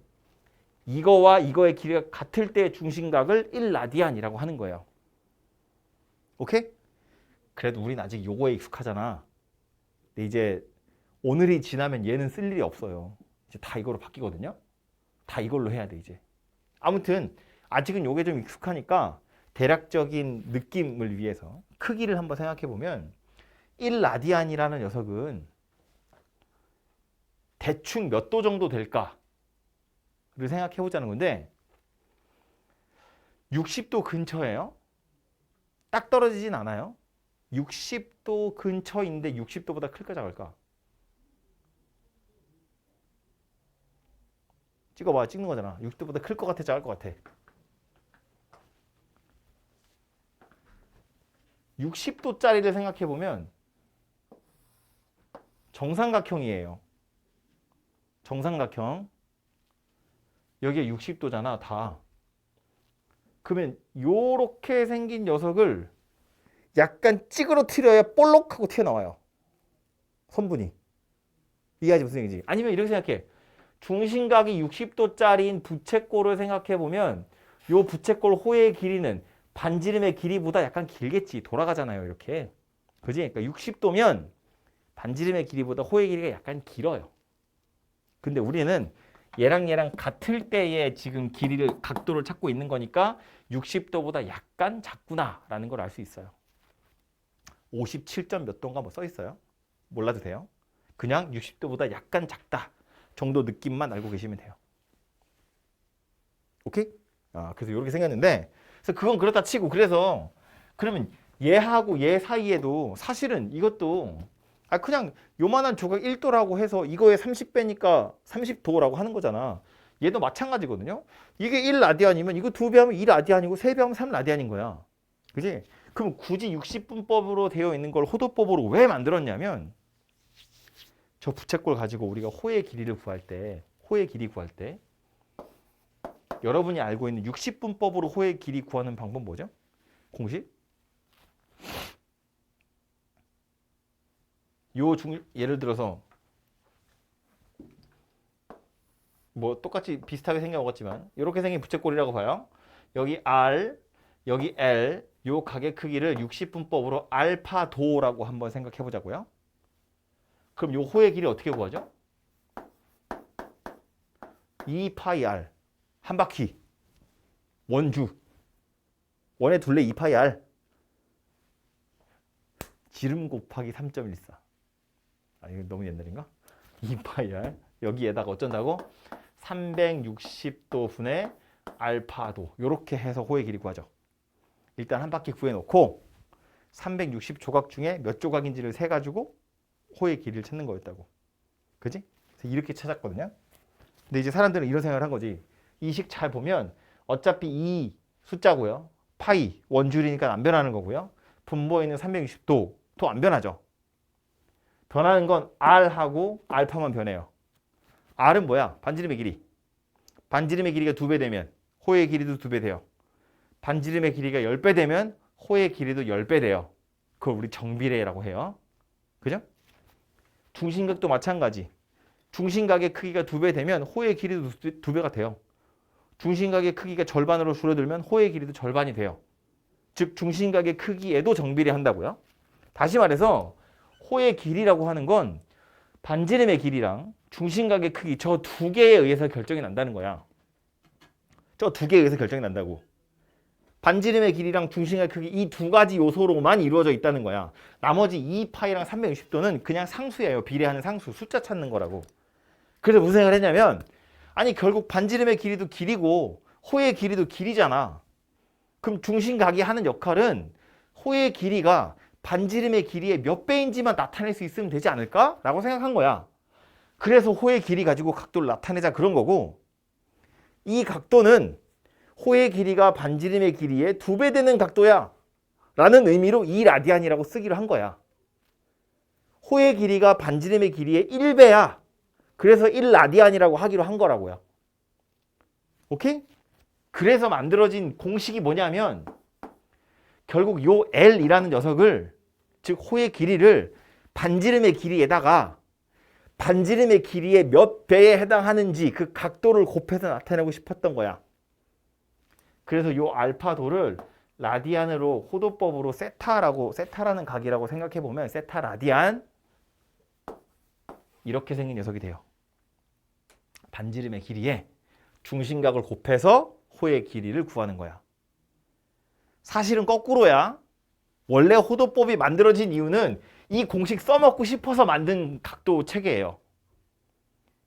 S1: 이거와 이거의 길이가 같을 때의 중심각을 1라디안이라고 하는 거예요. 오케이? 그래도 우린 아직 요거에 익숙하잖아. 근데 이제 오늘이 지나면 얘는 쓸 일이 없어요. 이제 다 이거로 바뀌거든요. 다 이걸로 해야 돼 이제. 아무튼 아직은 요게 좀 익숙하니까 대략적인 느낌을 위해서 크기를 한번 생각해 보면 1라디안이라는 녀석은 대충 몇 도 정도 될까를 생각해 보자는 건데 60도 근처예요. 딱 떨어지진 않아요. 60도 근처인데 60도보다 클까 작을까? 찍어봐. 찍는 거잖아. 60도보다 클 것 같아? 작을 것 같아? 60도짜리를 생각해 보면 정삼각형이에요. 정삼각형. 여기에 60도잖아. 다. 그러면 요렇게 생긴 녀석을 약간 찌그러뜨려야 볼록하고 튀어나와요. 선분이. 이해하지 무슨 얘기지? 아니면 이렇게 생각해. 중심각이 60도짜리인 부채꼴을 생각해 보면 요 부채꼴 호의 길이는 반지름의 길이보다 약간 길겠지. 돌아가잖아요. 이렇게. 그지? 그러니까 60도면 반지름의 길이보다 호의 길이가 약간 길어요. 근데 우리는 얘랑 같을 때의 지금 길이를 각도를 찾고 있는 거니까 60도보다 약간 작구나라는 걸 알 수 있어요. 57점 몇 도인가 뭐 써 있어요. 몰라도 돼요. 그냥 60도보다 약간 작다 정도 느낌만 알고 계시면 돼요. 오케이? 그래서 이렇게 생겼는데 그래서 그건 그렇다 치고 그래서 그러면 얘하고 얘 사이에도 사실은 이것도 그냥 요만한 조각 1도라고 해서 이거에 30배니까 30도라고 하는 거잖아. 얘도 마찬가지거든요. 이게 1라디안이면 이거 2배 하면 2라디안이고 3배 하면 3라디안인 거야. 그지? 그럼 굳이 60분법으로 되어 있는 걸 호도법으로 왜 만들었냐면 저 부채꼴 가지고 우리가 호의 길이를 구할 때 호의 길이 구할 때 여러분이 알고 있는 60분법으로 호의 길이 구하는 방법 뭐죠? 공식? 예를 들어서 뭐 똑같이 비슷하게 생겨먹었지만 이렇게 생긴 부채꼴이라고 봐요. 여기 R, 여기 L, 요 각의 크기를 60분법으로 알파 도라고 한번 생각해 보자고요. 그럼 요 호의 길이 어떻게 구하죠? 2파이 r 한 바퀴 원주 원의 둘레 2파이 r 지름 곱하기 3.14. 아 이거 너무 옛날인가? 2파이 r 여기에다가 어쩐다고? 360도 분의 알파도 요렇게 해서 호의 길이 구하죠. 일단 한 바퀴 구해놓고 360 조각 중에 몇 조각인지를 세가지고 호의 길이를 찾는 거였다고. 그지? 그래서 이렇게 찾았거든요. 근데 이제 사람들은 이런 생각을 한 거지. 이 식 잘 보면 어차피 이 숫자고요. 파이 원줄이니까 안 변하는 거고요. 분모에 있는 360도 또 안 변하죠. 변하는 건 r하고 알파만 변해요. r은 뭐야? 반지름의 길이. 반지름의 길이가 2배 되면 호의 길이도 2배 돼요. 반지름의 길이가 10배 되면 호의 길이도 10배 돼요. 그걸 우리 정비례라고 해요. 그죠? 중심각도 마찬가지. 중심각의 크기가 2배 되면 호의 길이도 2배가 돼요. 중심각의 크기가 절반으로 줄어들면 호의 길이도 절반이 돼요. 즉 중심각의 크기에도 정비례 한다고요. 다시 말해서 호의 길이라고 하는 건 반지름의 길이랑 중심각의 크기 저 두 개에 의해서 결정이 난다는 거야. 저 두 개에 의해서 결정이 난다고. 반지름의 길이랑 중심각의 크기 이 두 가지 요소로만 이루어져 있다는 거야. 나머지 2파이랑 360도는 그냥 상수예요. 비례하는 상수. 숫자 찾는 거라고. 그래서 무슨 생각을 했냐면 아니 결국 반지름의 길이도 길이고 호의 길이도 길이잖아. 그럼 중심각이 하는 역할은 호의 길이가 반지름의 길이의 몇 배인지만 나타낼 수 있으면 되지 않을까? 라고 생각한 거야. 그래서 호의 길이 가지고 각도를 나타내자 그런 거고 이 각도는 호의 길이가 반지름의 길이의 2배 되는 각도야 라는 의미로 2라디안이라고 쓰기로 한 거야. 호의 길이가 반지름의 길이의 1배야. 그래서 1라디안이라고 하기로 한 거라고요. 오케이? 그래서 만들어진 공식이 뭐냐면 결국 요 L이라는 녀석을 즉 호의 길이를 반지름의 길이에다가 반지름의 길이의 몇 배에 해당하는지 그 각도를 곱해서 나타내고 싶었던 거야. 그래서 요 알파도를 라디안으로 호도법으로 세타라는 각이라고 생각해 보면 세타 라디안 이렇게 생긴 녀석이 돼요. 반지름의 길이에 중심각을 곱해서 호의 길이를 구하는 거야. 사실은 거꾸로야. 원래 호도법이 만들어진 이유는 이 공식 써먹고 싶어서 만든 각도 체계예요.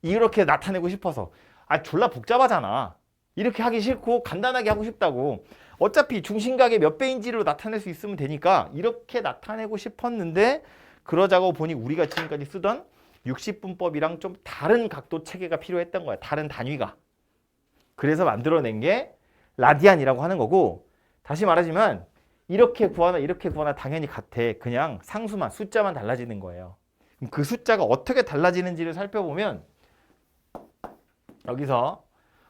S1: 이렇게 나타내고 싶어서. 아 졸라 복잡하잖아. 이렇게 하기 싫고 간단하게 하고 싶다고. 어차피 중심각의 몇 배인지로 나타낼 수 있으면 되니까 이렇게 나타내고 싶었는데 그러자고 보니 우리가 지금까지 쓰던 60분법이랑 좀 다른 각도 체계가 필요했던 거야. 다른 단위가. 그래서 만들어낸 게 라디안이라고 하는 거고 다시 말하지만 이렇게 구하나 당연히 같아. 그냥 상수만 숫자만 달라지는 거예요. 그 숫자가 어떻게 달라지는지를 살펴보면 여기서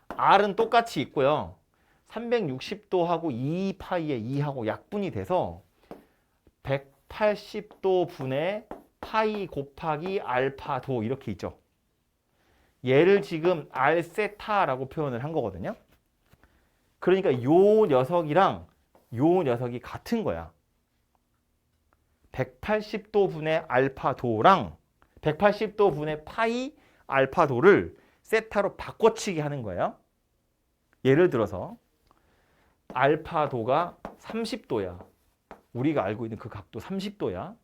S1: R은 똑같이 있고요. 360도하고 2파이의 2하고 약분이 돼서 180도 분의 파이 곱하기 알파도 이렇게 있죠. 얘를 지금 R세타라고 표현을 한 거거든요. 그러니까 요 녀석이랑 요 녀석이 같은 거야. 180도 분의 알파도랑 180도 분의 파이 알파도를 세타로 바꿔치기 하는 거예요. 예를 들어서 알파도가 30도야. 우리가 알고 있는 그 각도 30도야.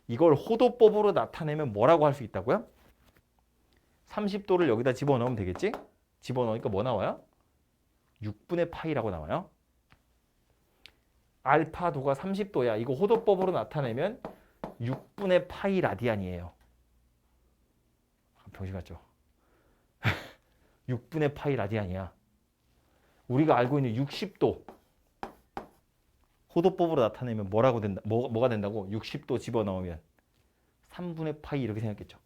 S1: 이걸 호도법으로 나타내면 뭐라고 할 수 있다고요? 30도를 여기다 집어넣으면 되겠지? 집어넣으니까 뭐 나와요? 6분의 파이라고 나와요. 알파도가 30도야. 이거 호도법으로 나타내면 6분의 파이 라디안이에요. 병신 같죠? 6분의 파이 라디안이야. 우리가 알고 있는 60도 호도법으로 나타내면 뭐라고 된다? 뭐가 된다고? 60도 집어넣으면 3분의 파이 이렇게 생각했죠.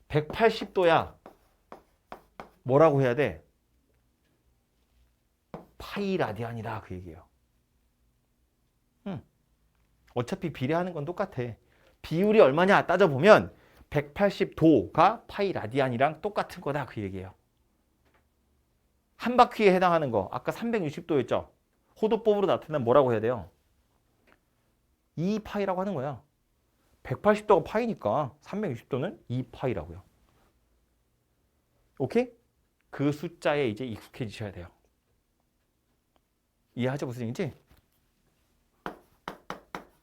S1: 180도야. 뭐라고 해야 돼? 파이 라디안이다 그 얘기예요. 어차피 비례하는 건 똑같아. 비율이 얼마냐 따져보면 180도가 파이 라디안이랑 똑같은 거다 그 얘기예요. 한 바퀴에 해당하는 거 아까 360도였죠. 호도법으로 나타내면 뭐라고 해야 돼요? 2파이라고 하는 거야. 180도가 파이니까 360도는 2파이라고요. 오케이? 그 숫자에 이제 익숙해지셔야 돼요. 이해하죠? 무슨 얘기인지?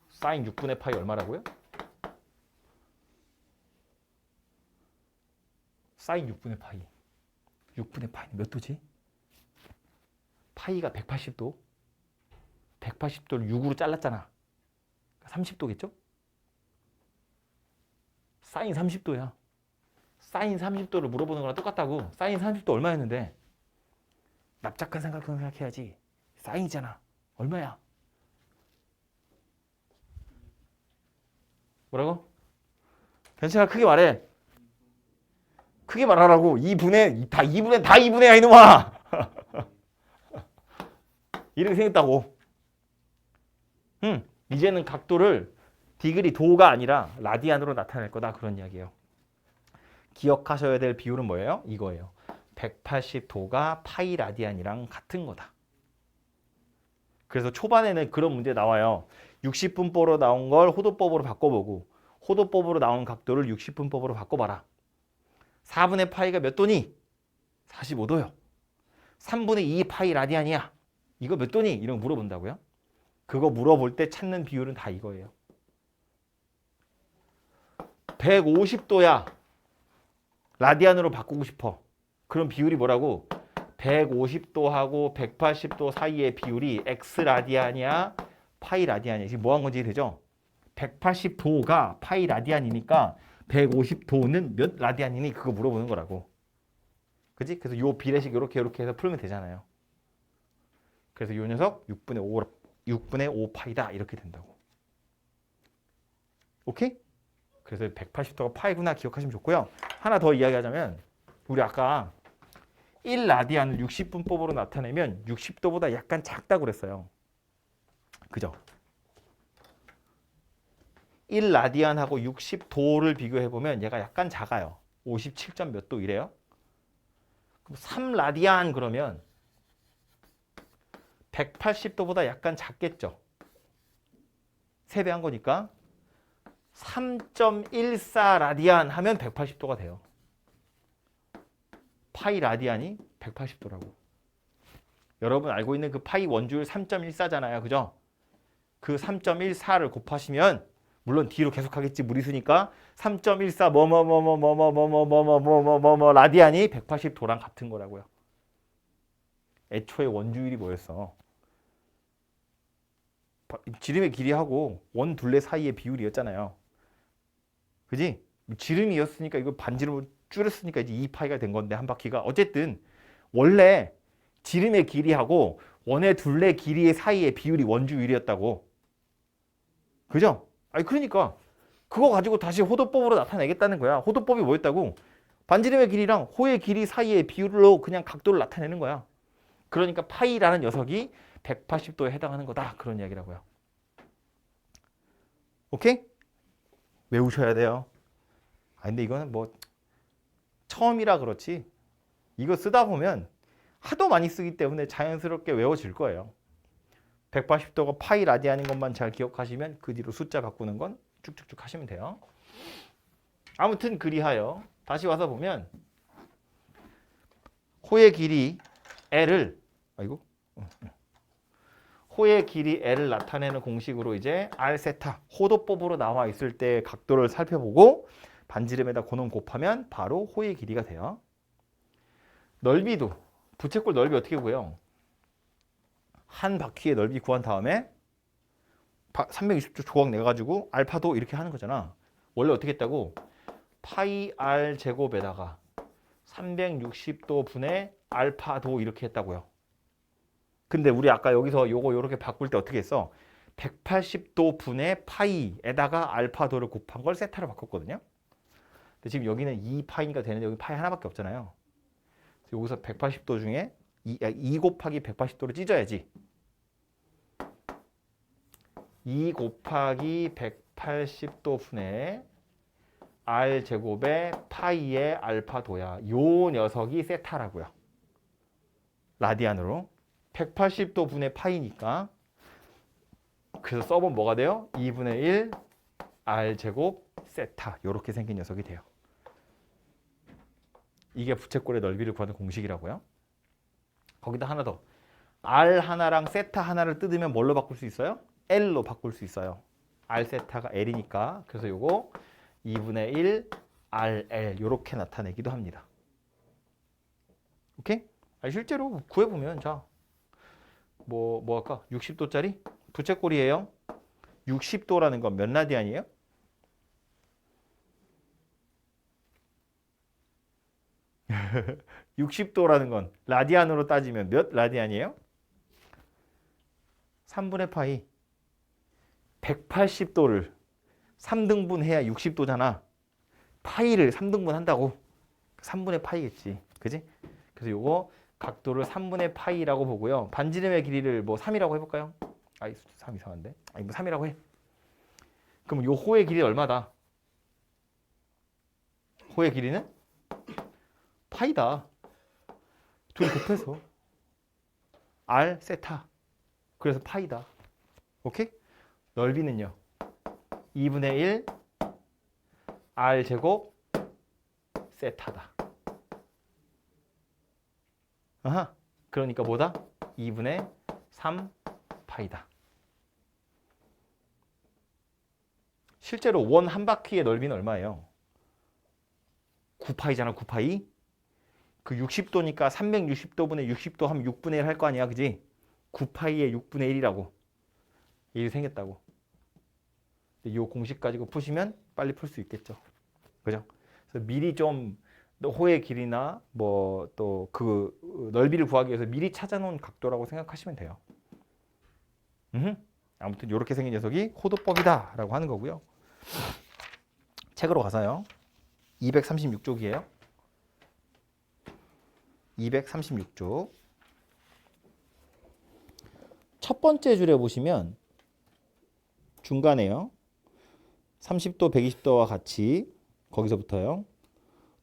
S1: 사인 6분의 파이 얼마라고요? 사인 6분의 파이. 6분의 파이 몇 도지? 파이가 180도. 180도를 6으로 잘랐잖아. 30도겠죠? 사인 30도야. 사인 30도를 물어보는 거랑 똑같다고. 사인 30도 얼마였는데? 납작한 삼각형 생각해야지. 사인이잖아. 얼마야? 뭐라고? 괜찮아. 크게 말해. 크게 말하라고. 2분의 다 2분의야 이놈아. 이렇게 생겼다고. 이제는 각도를 디그리 도가 아니라 라디안으로 나타낼 거다. 그런 이야기예요. 기억하셔야 될 비율은 뭐예요? 이거예요. 180도가 파이 라디안이랑 같은 거다. 그래서 초반에는 그런 문제 나와요. 60분법으로 나온 걸 호도법으로 바꿔보고 호도법으로 나온 각도를 60분법으로 바꿔봐라. 4분의 파이가 몇 도니? 45도요. 3분의 2 파이 라디안이야. 이거 몇 도니? 이런 거 물어본다고요. 그거 물어볼 때 찾는 비율은 다 이거예요. 150도야. 라디안으로 바꾸고 싶어. 그럼 비율이 뭐라고? 150도하고 180도 사이의 비율이 x 라디안이야? 파이 라디안이야? 지금 뭐 한 건지 되죠? 180도가 파이 라디안이니까 150도는 몇 라디안이니? 그거 물어보는 거라고. 그지? 그래서 요 비례식 이렇게 해서 풀면 되잖아요. 그래서 요 녀석 6분의 5 파이다 이렇게 된다고. 오케이? 그래서 180도가 파이구나 기억하시면 좋고요. 하나 더 이야기하자면 우리 아까 1라디안을 60분법으로 나타내면 60도보다 약간 작다고 그랬어요. 그죠? 1라디안하고 60도를 비교해보면 얘가 약간 작아요. 57점 몇 도 이래요. 그럼 3라디안 그러면 180도보다 약간 작겠죠. 3배 한 거니까 3.14 라디안 하면 180도가 돼요. 파이 라디안이 180도라고. 여러분 알고 있는 그 파이 원주율 3.14잖아요. 그죠? 그 3.14를 곱하시면 물론 뒤로 계속 하겠지 무리수니까 3.14 뭐뭐뭐뭐뭐뭐뭐뭐뭐뭐뭐 라디안이 180도랑 같은 거라고요. 애초에 원주율이 뭐였어? 지름의 길이하고 원 둘레 사이의 비율이었잖아요. 그지? 지름이었으니까 이거 반지름으로 줄였으니까 이제 2파이가 된 건데 한 바퀴가 어쨌든 원래 지름의 길이하고 원의 둘레 길이의 사이의 비율이 원주율이었다고. 그죠? 아니 그러니까 그거 가지고 다시 호도법으로 나타내겠다는 거야. 호도법이 뭐였다고? 반지름의 길이랑 호의 길이 사이의 비율로 그냥 각도를 나타내는 거야. 그러니까 파이라는 녀석이 180도에 해당하는 거다. 그런 이야기라고요. 오케이? 외우셔야 돼요. 아 근데 이거는 뭐 처음이라 그렇지 이거 쓰다 보면 하도 많이 쓰기 때문에 자연스럽게 외워질 거예요. 180도가 파이 라디안인 것만 잘 기억하시면 그 뒤로 숫자 바꾸는 건 쭉쭉쭉 하시면 돼요. 아무튼 그리하여 다시 와서 보면 호의 길이 L을 호의 길이 L을 나타내는 공식으로 이제 R 세타 호도법으로 나와 있을 때 각도를 살펴보고 반지름에다 고놈 곱하면 바로 호의 길이가 돼요. 넓이도 부채꼴 넓이 어떻게 구해요? 한 바퀴의 넓이 구한 다음에 360도 조각 내가지고 알파도 이렇게 하는 거잖아. 원래 어떻게 했다고? 파이 R 제곱에다가 360도 분의 알파도 이렇게 했다고요. 근데 우리 아까 여기서 요거 이렇게 바꿀 때 어떻게 했어? 180도 분의 파이에다가 알파도를 곱한 걸 세타로 바꿨거든요. 근데 지금 여기는 2파이니까 되는데 여기 파이 하나밖에 없잖아요. 여기서 180도 중에 2 곱하기 180도를 찢어야지. 2 곱하기 180도 분의 R 제곱의 파이의 알파도야. 요 녀석이 세타라고요. 라디안으로 180도 분의 파이니까 그래서 써보면 뭐가 돼요? 2분의 1 r 제곱 세타 이렇게 생긴 녀석이 돼요. 이게 부채꼴의 넓이를 구하는 공식이라고요. 거기다 하나 더. r 하나랑 세타 하나를 뜯으면 뭘로 바꿀 수 있어요? l로 바꿀 수 있어요. r 세타가 l이니까. 그래서 요거 2분의 1 rl 이렇게 나타내기도 합니다. 오케이? 아니, 실제로 구해보면 자 뭐 할까? 60도짜리 부채꼴이에요. 60도라는 건 몇 라디안이에요? (60도라는) 건 라디안으로 따지면 몇 라디안이에요? 3분의 파이. 180도를 3등분 해야 60도잖아. 파이를 3등분 한다고. 3분의 파이겠지. 그지? 그래서 요거 각도를 3분의 파이라고 보고요. 반지름의 길이를 뭐 3이라고 해볼까요? 아이, 3 이상한데? 아니, 뭐 3이라고 해. 그럼 요 호의 길이 얼마다? 호의 길이는? 파이다. 둘이 곱해서. r 세타. 그래서 파이다. 오케이? 넓이는요. 2분의 1 r 제곱 세타다. 아하. 그러니까 뭐다? 2분의 3 파이다. 실제로 원 한 바퀴의 넓이는 얼마예요? 9파이잖아, 9파이. 그 60도니까 360도분의 60도 하면 6분의 1 할 거 아니야, 그지? 9파이의 6분의 1이라고. 일이 생겼다고. 이 공식 가지고 푸시면 빨리 풀 수 있겠죠. 그죠? 그래서 미리 좀 호의 길이나 뭐 또 그 넓이를 구하기 위해서 미리 찾아놓은 각도라고 생각하시면 돼요. 아무튼 이렇게 생긴 녀석이 호도법이다 라고 하는 거고요. 책으로 가서요. 236쪽이에요. 236쪽. 첫 번째 줄에 보시면 중간에요. 30도, 120도와 같이 거기서부터요.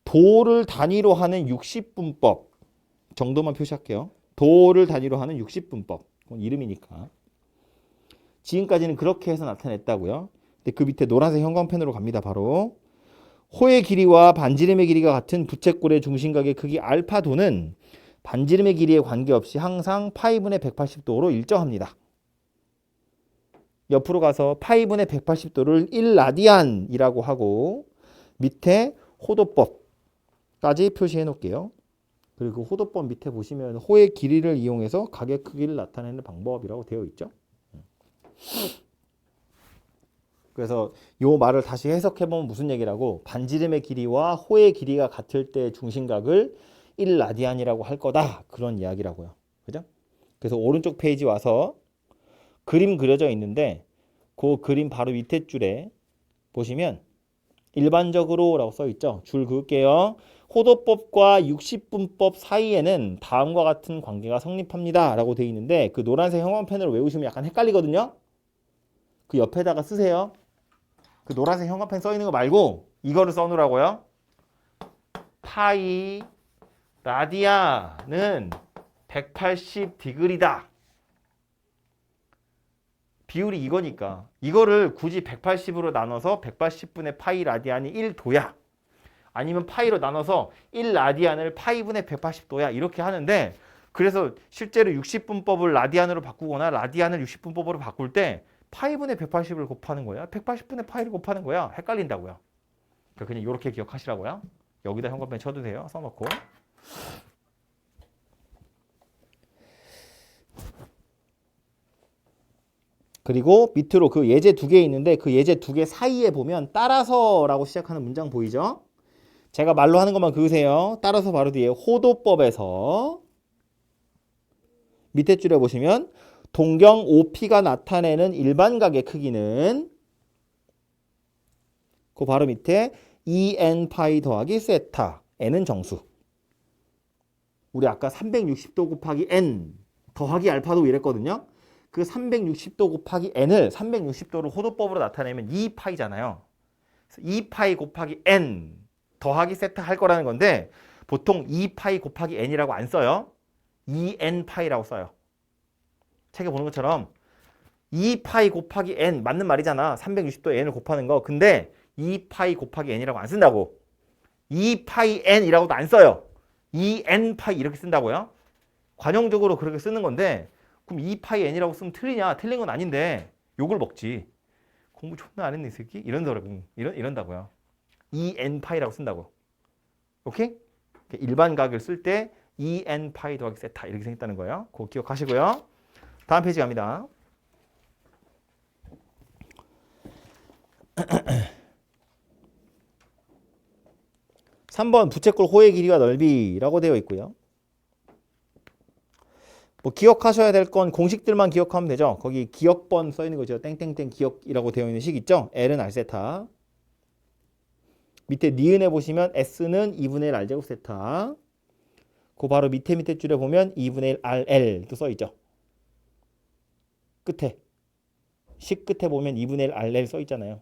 S1: 도를 단위로 하는 60분법 정도만 표시할게요. 도를 단위로 하는 60분법. 그건 이름이니까. 지금까지는 그렇게 해서 나타냈다고요. 근데 그 밑에 노란색 형광펜으로 갑니다. 바로 호의 길이와 반지름의 길이가 같은 부채꼴의 중심각의 크기 알파도는 반지름의 길이에 관계없이 항상 파이분의 180도로 일정합니다. 옆으로 가서 파이분의 180도를 1라디안이라고 하고 밑에 호도법까지 표시해 놓을게요. 그리고 호도법 밑에 보시면 호의 길이를 이용해서 각의 크기를 나타내는 방법이라고 되어 있죠. 그래서 요 말을 다시 해석해보면 무슨 얘기라고? 반지름의 길이와 호의 길이가 같을 때 중심각을 1라디안이라고 할 거다. 그런 이야기라고요. 그죠? 그래서 오른쪽 페이지 와서 그림 그려져 있는데 그 그림 바로 밑에 줄에 보시면 일반적으로 라고 써 있죠. 줄 그을게요. 호도법과 60분법 사이에는 다음과 같은 관계가 성립합니다. 라고 되어 있는데 그 노란색 형광펜으로 외우시면 약간 헷갈리거든요. 그 옆에다가 쓰세요. 그 노란색 형광펜 써 있는 거 말고 이거를 써놓으라고요. 파이 라디아는 180디그리다. 비율이 이거니까 이거를 굳이 180으로 나눠서 180분의 파이 라디안이 1도야. 아니면 파이로 나눠서 1라디안을 파이분의 180도야. 이렇게 하는데 그래서 실제로 60분법을 라디안으로 바꾸거나 라디안을 60분법으로 바꿀 때 파이분의 180을 곱하는 거야. 180분의 파이를 곱하는 거야. 헷갈린다고요. 그러니까 그냥 이렇게 기억하시라고요. 여기다 형광펜 쳐두세요. 써놓고. 그리고 밑으로 그 예제 두 개 있는데 그 예제 두 개 사이에 보면 따라서라고 시작하는 문장 보이죠? 제가 말로 하는 것만 그으세요. 따라서 바로 뒤에 호도법에서 밑에 줄에 보시면 동경 OP가 나타내는 일반각의 크기는 그 바로 밑에 EN 파이 더하기 세타. N은 정수. 우리 아까 360도 곱하기 N 더하기 알파도 이랬거든요. 그 360도 곱하기 n을 360도를 호도법으로 나타내면 2파이잖아요. 2파이 곱하기 n 더하기 세타 할 거라는 건데 보통 2파이 곱하기 n이라고 안 써요. 2n파이라고 써요. 책에 보는 것처럼 2파이 곱하기 n 맞는 말이잖아. 360도 n을 곱하는 거. 근데 2파이 곱하기 n이라고 안 쓴다고. 2파이 n이라고도 안 써요. 2n파이 이렇게 쓴다고요. 관용적으로 그렇게 쓰는 건데 그럼 2파이 n이라고 쓰면 틀리냐? 틀린 건 아닌데 욕을 먹지. 공부 존나 안 했네 이 새끼? 이런다고요. 2n파이라고 쓴다고. 오케이? 일반 각을 쓸 때 2n파이 더하기 세타 이렇게 생겼다는 거예요. 그거 기억하시고요. 다음 페이지 갑니다. (3번) 부채꼴 호의 길이와 넓이라고 되어 있고요. 뭐 기억하셔야 될 건 공식들만 기억하면 되죠. 거기 기억번 써 있는 거죠. 땡땡땡 기억이라고 되어 있는 식 있죠. L은 R세타. 밑에 니은에 보시면 S는 2분의 1 R제곱 세타. 그 바로 밑에 줄에 보면 2분의 1 RL도 써 있죠. 끝에. 식 끝에 보면 2분의 1 RL 써 있잖아요.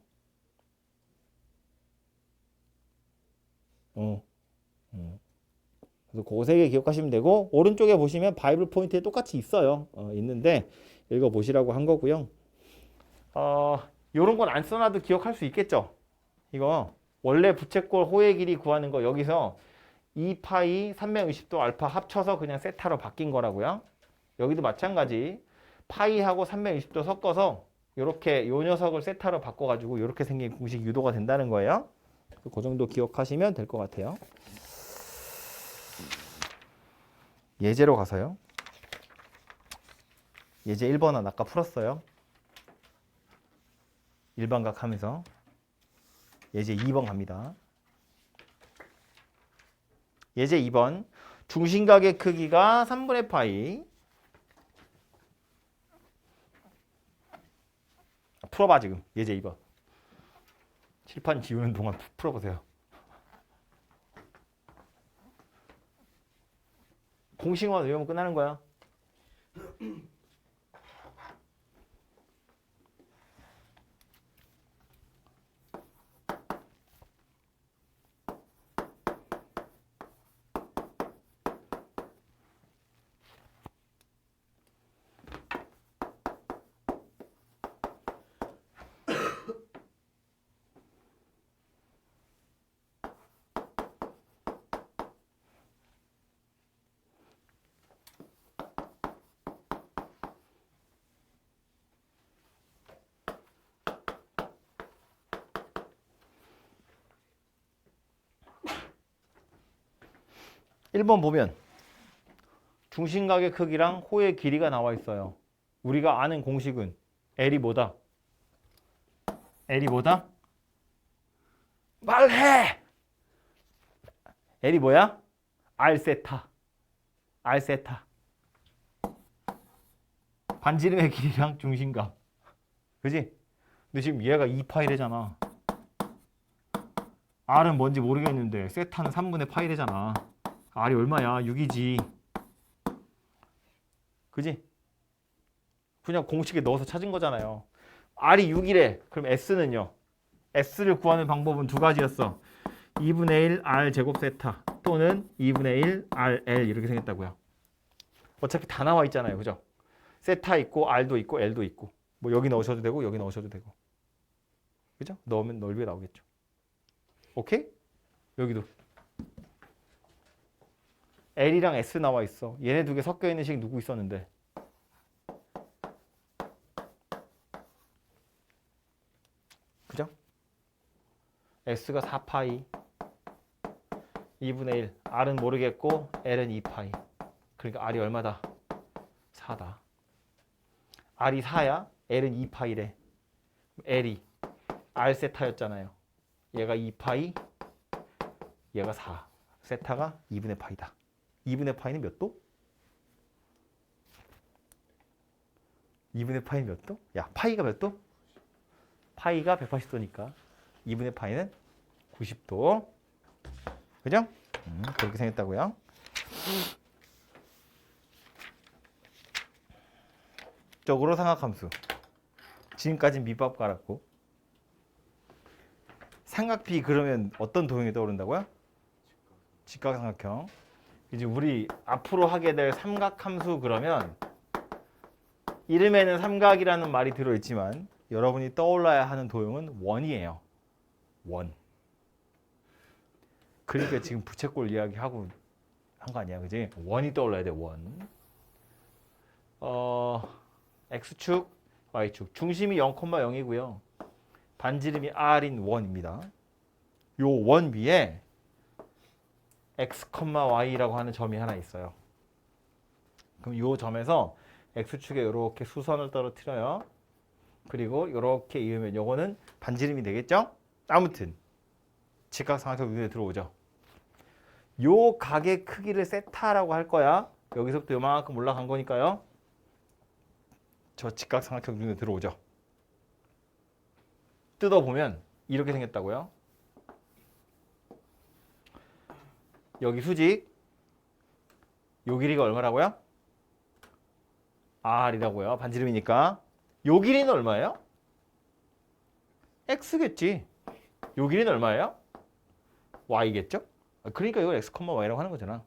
S1: 그래서 그 세 개 기억하시면 되고 오른쪽에 보시면 바이블 포인트에 똑같이 있어요. 있는데 읽어보시라고 한 거고요. 요런 건 안 써놔도 기억할 수 있겠죠. 이거 원래 부채꼴 호의 길이 구하는 거 여기서 2파이 360도 알파 합쳐서 그냥 세타로 바뀐 거라고요. 여기도 마찬가지. 파이하고 360도 섞어서 요렇게 요 녀석을 세타로 바꿔가지고 요렇게 생긴 공식 유도가 된다는 거예요. 그 정도 기억하시면 될 것 같아요. 예제로 가서요. 예제 1번은 아까 풀었어요. 일반각 하면서. 예제 2번 갑니다. 예제 2번. 중심각의 크기가 3분의 파이. 풀어봐 지금. 예제 2번. 칠판 지우는 동안 풀어보세요. 공식만 외우면 끝나는 거야. 1번 보면 중심각의 크기랑 호의 길이가 나와 있어요. 우리가 아는 공식은 L이 뭐다? L이 뭐다? 말해! L이 뭐야? R세타. R세타. 반지름의 길이랑 중심각. 그지? 근데 지금 얘가 2파이래잖아. R은 뭔지 모르겠는데 세타는 3분의 파이래잖아. R이 얼마야? 6이지. 그지? 그냥 공식에 넣어서 찾은 거잖아요. R이 6이래. 그럼 S는요? S를 구하는 방법은 두 가지였어. 2분의 1 R 제곱 세타 또는 2분의 1 RL 이렇게 생겼다고요. 어차피 다 나와 있잖아요. 그죠? 세타 있고 R도 있고 L도 있고 뭐 여기 넣으셔도 되고 여기 넣으셔도 되고. 그죠? 넣으면 넓이가 나오겠죠. 오케이? 여기도 L이랑 S 나와 있어. 얘네 두 개 섞여 있는 식 누구 있었는데? 그죠? S가 4파이 2분의 1 R은 모르겠고 L은 2파이. 그러니까 R이 얼마다? 4다. R이 4야? L은 2파이래. L이 R 세타였잖아요. 얘가 2파이 얘가 4. 세타가 2분의 파이다. 2분의 파이는 몇 도? 2분의 파이는 몇 도? 야, 파이가 몇 도? 파이가 180도니까 2분의 파이는 90도. 그죠? 그렇게 생겼다고요. 적으로 삼각함수. 지금까지 밑밥 깔았고. 삼각비 그러면 어떤 도형이 떠오른다고요? 직각삼각형. 이제 우리 앞으로 하게 될 삼각함수 그러면 이름에는 삼각이라는 말이 들어있지만 여러분이 떠올라야 하는 도형은 원이에요. 원. 그러니까 지금 부채꼴 이야기하고 한 거 아니야, 그지? 원이 떠올라야 돼, 원. X축, Y축. 중심이 0,0이고요. 반지름이 R인 원입니다. 요 원 위에 X, Y라고 하는 점이 하나 있어요. 그럼 요 점에서 X축에 이렇게 수선을 떨어뜨려요. 그리고 이렇게 이으면 요거는 반지름이 되겠죠? 아무튼 직각삼각형 눈에 들어오죠. 요 각의 크기를 세타라고 할 거야. 여기서부터 요만큼 올라간 거니까요. 저 직각삼각형 눈에 들어오죠. 뜯어보면 이렇게 생겼다고요. 여기 수직, 요 길이가 얼마라고요? R이라고요. 반지름이니까. 요 길이는 얼마예요? X겠지. 요 길이는 얼마예요? Y겠죠? 그러니까 이걸 X, Y라고 하는 거잖아.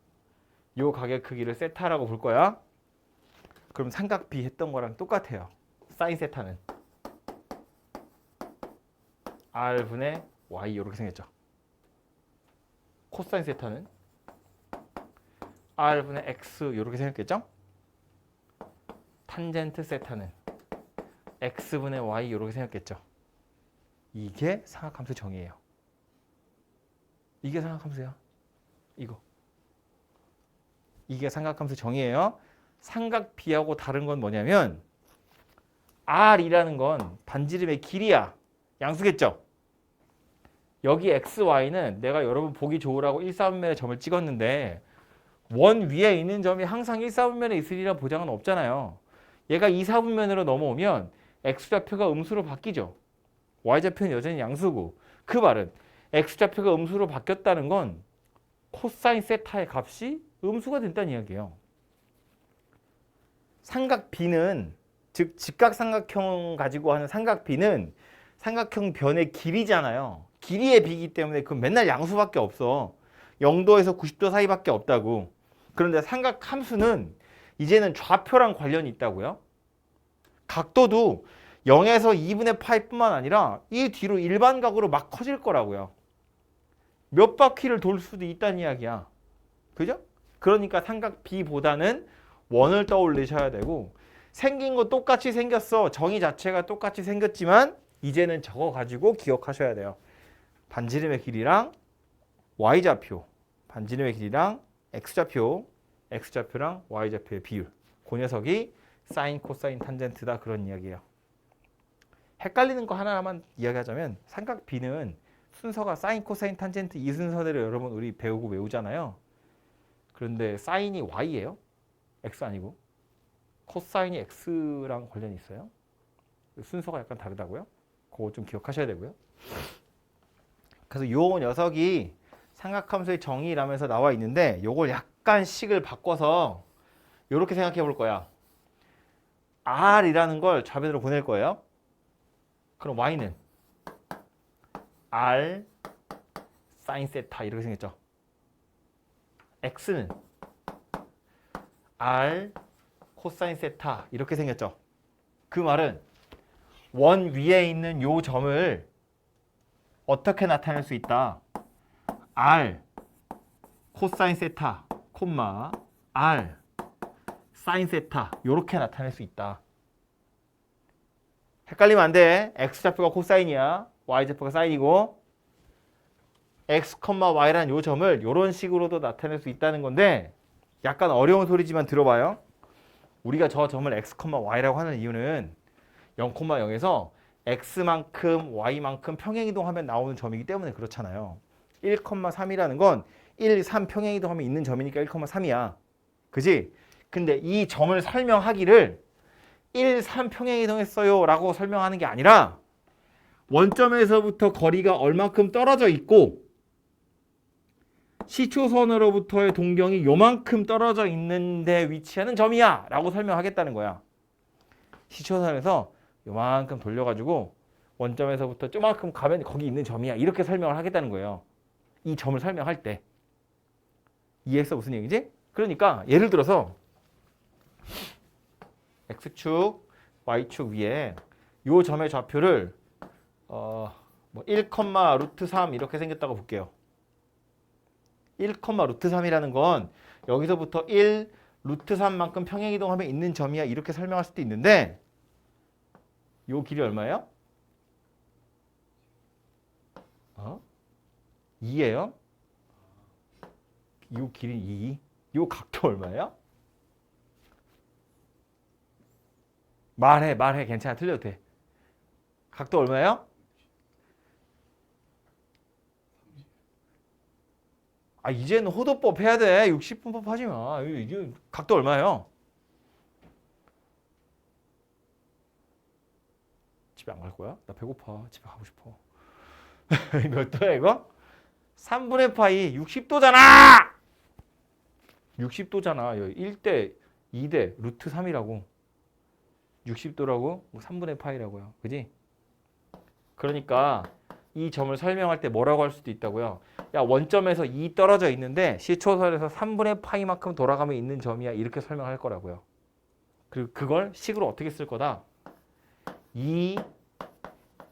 S1: 요 각의 크기를 세타라고 볼 거야. 그럼 삼각 B 했던 거랑 똑같아요. 사인 세타는 R분의 Y 이렇게 생겼죠. 코사인 세타는 R분의 X 이렇게 생겼겠죠? 탄젠트 세타는 X분의 Y 이렇게 생겼겠죠. 이게 삼각함수 정의예요. 이게 삼각함수야. 이게 삼각함수 정의예요. 삼각 B하고 다른 건 뭐냐면 R이라는 건 반지름의 길이야. 양수겠죠? 여기 X, Y는 내가 여러분 보기 좋으라고 1, 4분면의 점을 찍었는데 원 위에 있는 점이 항상 1, 4분면에 있으리라 보장은 없잖아요. 얘가 2, 4분면으로 넘어오면 X좌표가 음수로 바뀌죠. Y좌표는 여전히 양수고 그 말은 X좌표가 음수로 바뀌었다는 건 코사인 세타의 값이 음수가 된다는 이야기예요. 삼각 B는 즉 직각삼각형 가지고 하는 삼각 B는 삼각형 변의 길이잖아요. 길이의 B이기 때문에 그건 맨날 양수밖에 없어. 0도에서 90도 사이밖에 없다고. 그런데 삼각함수는 이제는 좌표랑 관련이 있다고요. 각도도 0에서 2분의 파이뿐만 아니라 이 뒤로 일반각으로 막 커질 거라고요. 몇 바퀴를 돌 수도 있다는 이야기야. 그죠? 그러니까 삼각 B보다는 원을 떠올리셔야 되고 생긴 거 똑같이 생겼어. 정의 자체가 똑같이 생겼지만 이제는 저거 가지고 기억하셔야 돼요. 반지름의 길이랑 Y좌표, 반지름의 길이랑 X좌표, X좌표랑 Y좌표의 비율. 그 녀석이 사인, 코사인, 탄젠트다 그런 이야기예요. 헷갈리는 거 하나만 이야기하자면 삼각 B는 순서가 사인, 코사인, 탄젠트 이 순서대로 여러분 우리 배우고 외우잖아요. 그런데 사인이 Y예요. X 아니고. 코사인이 X랑 관련이 있어요. 순서가 약간 다르다고요. 그거 좀 기억하셔야 되고요. 그래서 요 녀석이 삼각함수의 정의라면서 나와 있는데 요걸 약간 식을 바꿔서 이렇게 생각해 볼 거야. R이라는 걸 좌변으로 보낼 거예요. 그럼 Y는 R 사인 세타 이렇게 생겼죠. X는 R 코사인 세타 이렇게 생겼죠. 그 말은 원 위에 있는 요 점을 어떻게 나타낼 수 있다? R 코사인 세타, 콤마 R 사인 세타 이렇게 나타낼 수 있다. 헷갈리면 안 돼. X좌표가 코사인이야. Y좌표가 사인이고 X, Y라는 요 점을 이런 식으로도 나타낼 수 있다는 건데 약간 어려운 소리지만 들어봐요. 우리가 저 점을 X, Y라고 하는 이유는 0,0에서 X만큼 Y만큼 평행이동하면 나오는 점이기 때문에 그렇잖아요. 1,3이라는 건 1, 3 평행이동하면 있는 점이니까 1,3이야. 그지? 근데 이 점을 설명하기를 1, 3 평행이동했어요 라고 설명하는 게 아니라 원점에서부터 거리가 얼만큼 떨어져 있고 시초선으로부터의 동경이 요만큼 떨어져 있는데 위치하는 점이야 라고 설명하겠다는 거야. 시초선에서 요만큼 돌려가지고 원점에서부터 조만큼 가면 거기 있는 점이야 이렇게 설명을 하겠다는 거예요. 이 점을 설명할 때 이해했어? 무슨 얘기지? 그러니까 예를 들어서 x축, y축 위에 요 점의 좌표를 뭐 1, 루트 3 이렇게 생겼다고 볼게요. 1, 루트 3이라는 건 여기서부터 1, 루트 3만큼 평행이동하면 있는 점이야 이렇게 설명할 수도 있는데 요 길이 얼마예요? 2예요? 요 길이 2. 요 각도 얼마예요? 말해 괜찮아 틀려도 돼. 각도 얼마예요? 아 이제는 호도법 해야 돼. 60분법 하지 마. 이게 각도 얼마예요? 집에 안 갈 거야? 나 배고파. 집에 가고 싶어. 몇 도야 이거? 3분의 파이 60도잖아. 60도잖아. 1대 2대 루트 3이라고. 60도라고 3분의 파이라고요. 그지? 그러니까 이 점을 설명할 때 뭐라고 할 수도 있다고요. 야 원점에서 2 떨어져 있는데 시초설에서 3분의 파이만큼 돌아가면 있는 점이야. 이렇게 설명할 거라고요. 그걸 식으로 어떻게 쓸 거다? 2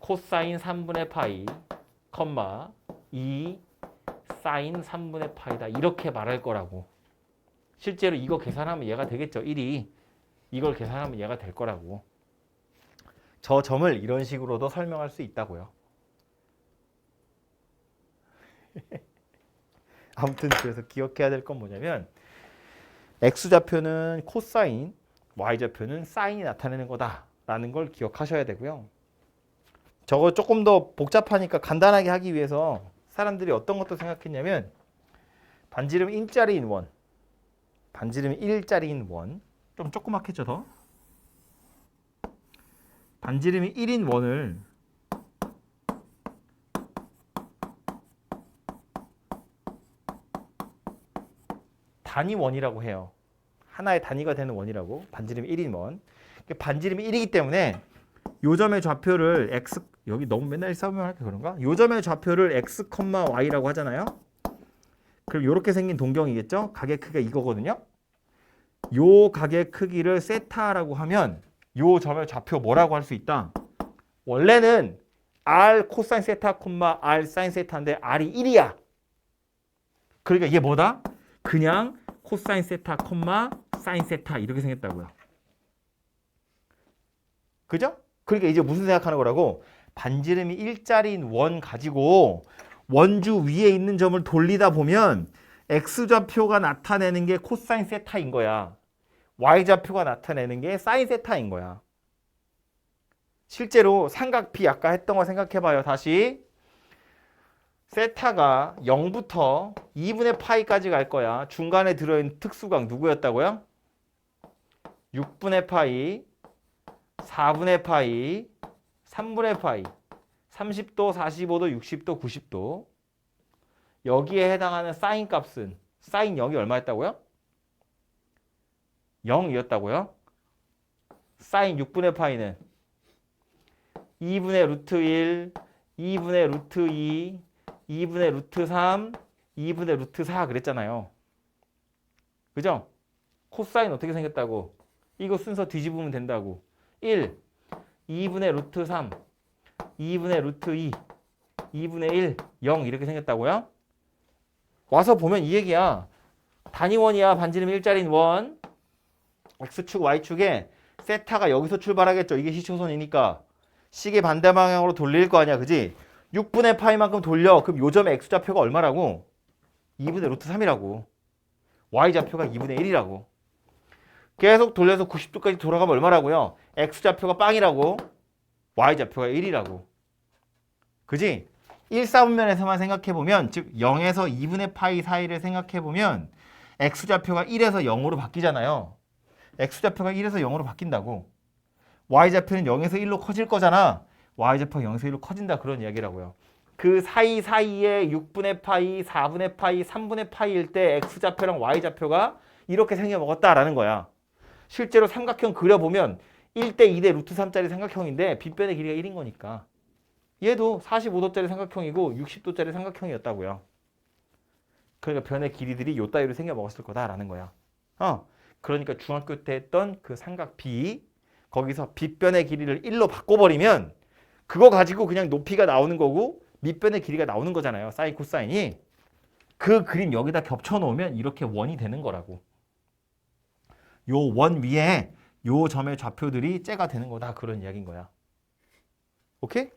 S1: 코사인 3분의 파이, 2 사인 3분의 파이다. 이렇게 말할 거라고. 실제로 이거 계산하면 얘가 되겠죠. 1이. 이걸 계산하면 얘가 될 거라고. 저 점을 이런 식으로도 설명할 수 있다고요. 아무튼 그래서 기억해야 될 건 뭐냐면 x좌표는 코사인, y좌표는 사인이 나타내는 거다라는 걸 기억하셔야 되고요. 저거 조금 더 복잡하니까 간단하게 하기 위해서 사람들이 어떤 것도 생각했냐면 반지름 1짜리인 원, 반지름이 1짜리인 원, 좀 조그맣겠죠 더? 반지름이 1인 원을 단위 원이라고 해요. 하나의 단위가 되는 원이라고. 반지름이 1인 원. 반지름이 1이기 때문에 요 점의 좌표를 x, 여기 너무 맨날 싸우면 그런가? 요 점의 좌표를 x, y라고 하잖아요. 그럼 이렇게 생긴 동경이겠죠? 각의 크기가 이거거든요. 요 각의 크기를 세타라고 하면 요 점의 좌표 뭐라고 할 수 있다? 원래는 r 코사인 세타, r 사인 세타인데 r이 1이야. 그러니까 이게 뭐다? 그냥 코사인 세타, 사인 세타 이렇게 생겼다고요. 그죠? 그러니까 이제 무슨 생각하는 거라고? 반지름이 1짜리인 원 가지고 원주 위에 있는 점을 돌리다 보면 x좌표가 나타내는 게 코사인 세타인 거야. y좌표가 나타내는 게 사인 세타인 거야. 실제로 삼각비 아까 했던 거 생각해봐요. 다시. 세타가 0부터 2분의 파이까지 갈 거야. 중간에 들어있는 특수각 누구였다고요? 6분의 파이, 4분의 파이, 3분의 파이, 30도, 45도, 60도, 90도. 여기에 해당하는 사인 값은 사인 0이 얼마였다고요? 0이었다고요? 사인 6분의 파이는 2분의 루트 1, 2분의 루트 2, 2분의 루트 3, 2분의 루트 4 그랬잖아요. 그죠? 코사인 어떻게 생겼다고? 이거 순서 뒤집으면 된다고. 1, 2분의 루트 3, 2분의 루트 2, 2분의 1, 0 이렇게 생겼다고요? 와서 보면 이 얘기야. 단위원이야. 반지름 1짜리인 원. x축, y축에 세타가 여기서 출발하겠죠. 이게 시초선이니까. 시계 반대 방향으로 돌릴 거 아니야. 그지? 6분의 파이만큼 돌려. 그럼 요 점의 x좌표가 얼마라고? 2분의 루트 3이라고. y좌표가 2분의 1이라고. 계속 돌려서 90도까지 돌아가면 얼마라고요? x좌표가 빵이라고. y좌표가 1이라고. 그지? 1사분면에서만 생각해보면, 즉 0에서 2분의 파이 사이를 생각해보면 x좌표가 1에서 0으로 바뀌잖아요. x좌표가 1에서 0으로 바뀐다고. y좌표는 0에서 1로 커질 거잖아. y좌표가 0에서 1로 커진다 그런 이야기라고요. 그 사이사이에 6분의 파이, 4분의 파이, 3분의 파이일 때 x좌표랑 y좌표가 이렇게 생겨먹었다라는 거야. 실제로 삼각형 그려보면 1대 2대 루트 3짜리 삼각형인데 빗변의 길이가 1인 거니까. 얘도 45도짜리 삼각형이고 60도짜리 삼각형이었다고요. 그러니까 변의 길이들이 요 따위로 생겨 먹었을 거다라는 거야. 그러니까 중학교 때 했던 그 삼각 B 거기서 빗변의 길이를 1로 바꿔버리면 그거 가지고 그냥 높이가 나오는 거고 밑변의 길이가 나오는 거잖아요. 사인 코사인이. 그 그림 여기다 겹쳐 놓으면 이렇게 원이 되는 거라고. 요 원 위에 요 점의 좌표들이 째가 되는 거다. 그런 이야기인 거야. 오케이?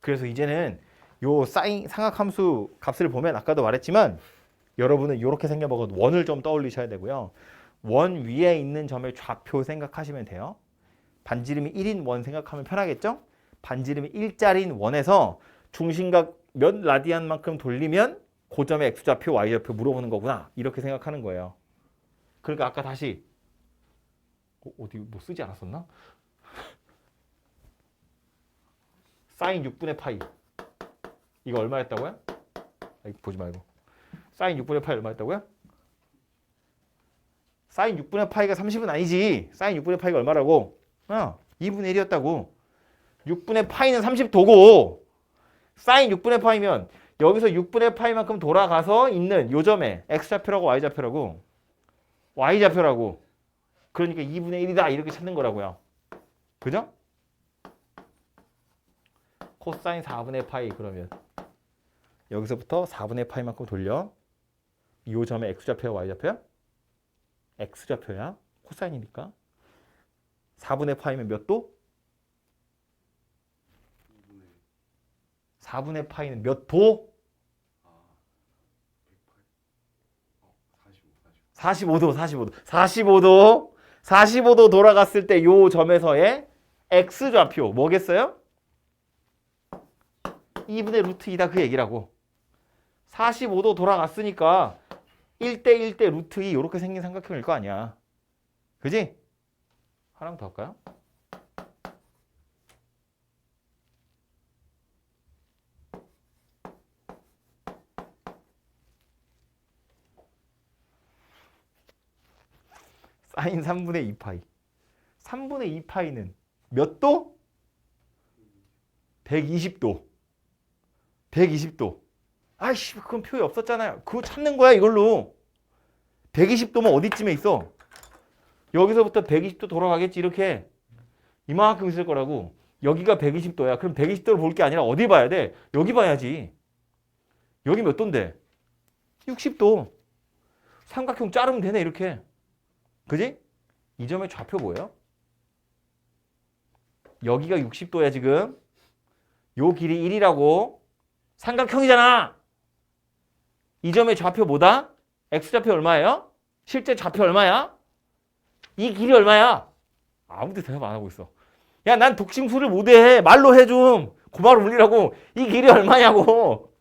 S1: 그래서 이제는 요 사인 삼각함수 값을 보면 아까도 말했지만 여러분은 이렇게 생겨먹은 원을 좀 떠올리셔야 되고요. 원 위에 있는 점의 좌표 생각하시면 돼요. 반지름이 1인 원 생각하면 편하겠죠? 반지름이 1짜리인 원에서 중심각 몇 라디안만큼 돌리면 그 점의 x좌표, y좌표 물어보는 거구나. 이렇게 생각하는 거예요. 그러니까 아까 다시 어디 뭐 쓰지 않았었나? 사인 6분의 파이 이거 얼마였다고요? 보지 말고 사인 6분의 파이 얼마였다고요? 사인 6분의 파이가 30은 아니지. 사인 6분의 파이가 얼마라고? 2분의 1이었다고. 6분의 파이는 30도고 사인 6분의 파이면 여기서 6분의 파이만큼 돌아가서 있는 요 점에 x좌표라고 y좌표라고 y좌표라고. 그러니까 2분의 1이다 이렇게 찾는 거라고요. 그죠? 코사인 4분의 파이 그러면 여기서부터 4분의 파이만큼 돌려. 이 점의 x좌표야 y좌표야? x좌표야. 코사인이니까. 4분의 파이면 몇 도? 4분의 파이는 몇 도? 45도 돌아갔을 때 요 점에서의 x좌표 뭐겠어요? 2분의 루트 2다 그 얘기라고. 45도 돌아갔으니까 1대 1대 루트 2 이렇게 생긴 삼각형일 거 아니야. 그지? 하나 더 할까요? 사인 3분의 2파이. 3분의 2파이는 몇 도? 120도. 120도. 아이씨, 그건 표에 없었잖아요. 그거 찾는 거야, 이걸로. 120도면 어디쯤에 있어? 여기서부터 120도 돌아가겠지, 이렇게. 이만큼 있을 거라고. 여기가 120도야. 그럼 120도를 볼 게 아니라 어디 봐야 돼? 여기 봐야지. 여기 몇 도인데? 60도. 삼각형 자르면 되네, 이렇게. 그지? 이 점의 좌표 뭐예요? 여기가 60도야, 지금. 요 길이 1이라고. 삼각형이잖아. 이 점의 좌표 뭐다? x좌표 얼마예요? 실제 좌표 얼마야? 이 길이 얼마야? 아무도 대답 안 하고 있어. 야, 난 독심술을 못해. 말로 해 좀. 고마를 울리라고. 이 길이 얼마냐고.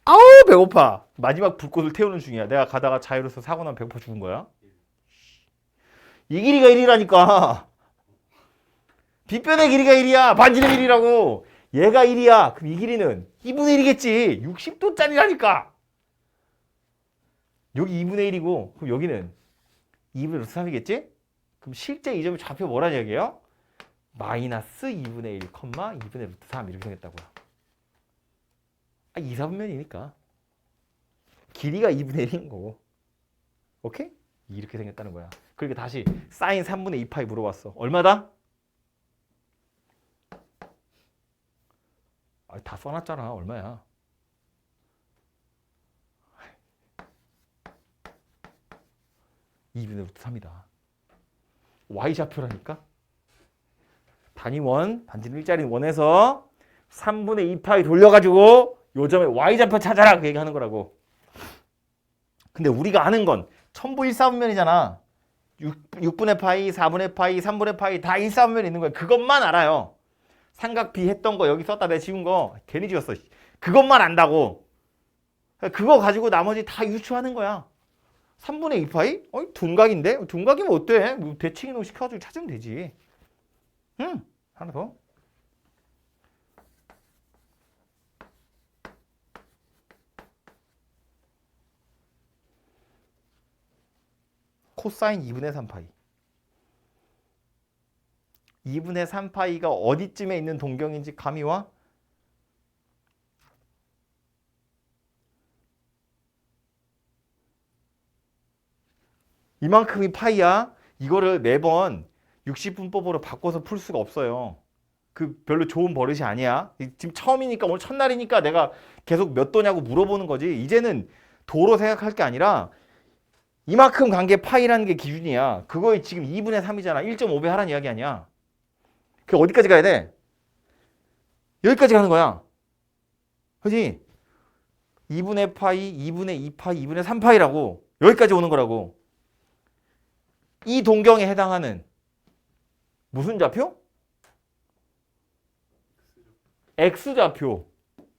S1: 아우 배고파. 마지막 불꽃을 태우는 중이야. 내가 가다가 자유로서 사고 나면 배고파 죽은 거야. 이 길이가 1이라니까. 빗변의 길이가 1이야. 반지름 1이라고. 얘가 1이야. 그럼 이 길이는 2분의 1이겠지. 60도짜리라니까. 여기 2분의 1이고 그럼 여기는 2분의 루트 3이겠지? 그럼 실제 이 점의 좌표 뭐라는 얘기예요? 마이너스 2분의 1, 2분의 루트 3 이렇게 생겼다고요. 2, 4분면이니까. 길이가 2분의 1인 거고. 오케이? 이렇게 생겼다는 거야. 그러니까 다시 사인 3분의 2파이 물어봤어. 얼마다? 다 써놨잖아. 얼마야? (2분의 루트 3이다) y좌표라니까. 단위원, 반지름 1짜리 원에서 3분의 2파이 돌려가지고 요점에 y좌표 찾아라 그 얘기하는 거라고. 근데 우리가 아는 건 첨부 1사분면이잖아. 6분의 파이, 4분의 파이, 3분의 파이 다 1사분면이 있는 거야. 그것만 알아요. 삼각 B 했던 거 여기 썼다 내가 지운 거 괜히 지웠어. 그것만 안다고. 그거 가지고 나머지 다 유추하는 거야. 3분의 2파이? 둔각인데? 둔각이면 어때? 뭐 대칭이동 시켜가지고 찾으면 되지. 응. 하나 더. 코사인 2분의 3파이. 2분의 3파이가 어디쯤에 있는 동경인지 감이 와? 이만큼이 파이야. 이거를 매번 60분법으로 바꿔서 풀 수가 없어요. 그 별로 좋은 버릇이 아니야. 지금 처음이니까 오늘 첫날이니까 내가 계속 몇 도냐고 물어보는 거지. 이제는 도로 생각할 게 아니라 이만큼 간 게 파이라는 게 기준이야. 그거에 지금 2분의 3이잖아. 1.5배 하라는 이야기 아니야. 그 어디까지 가야 돼? 여기까지 가는 거야. 그지? 2분의 파이, 2분의 2파이, 2분의 3파이라고. 여기까지 오는 거라고. 이 동경에 해당하는 무슨 좌표? X좌표.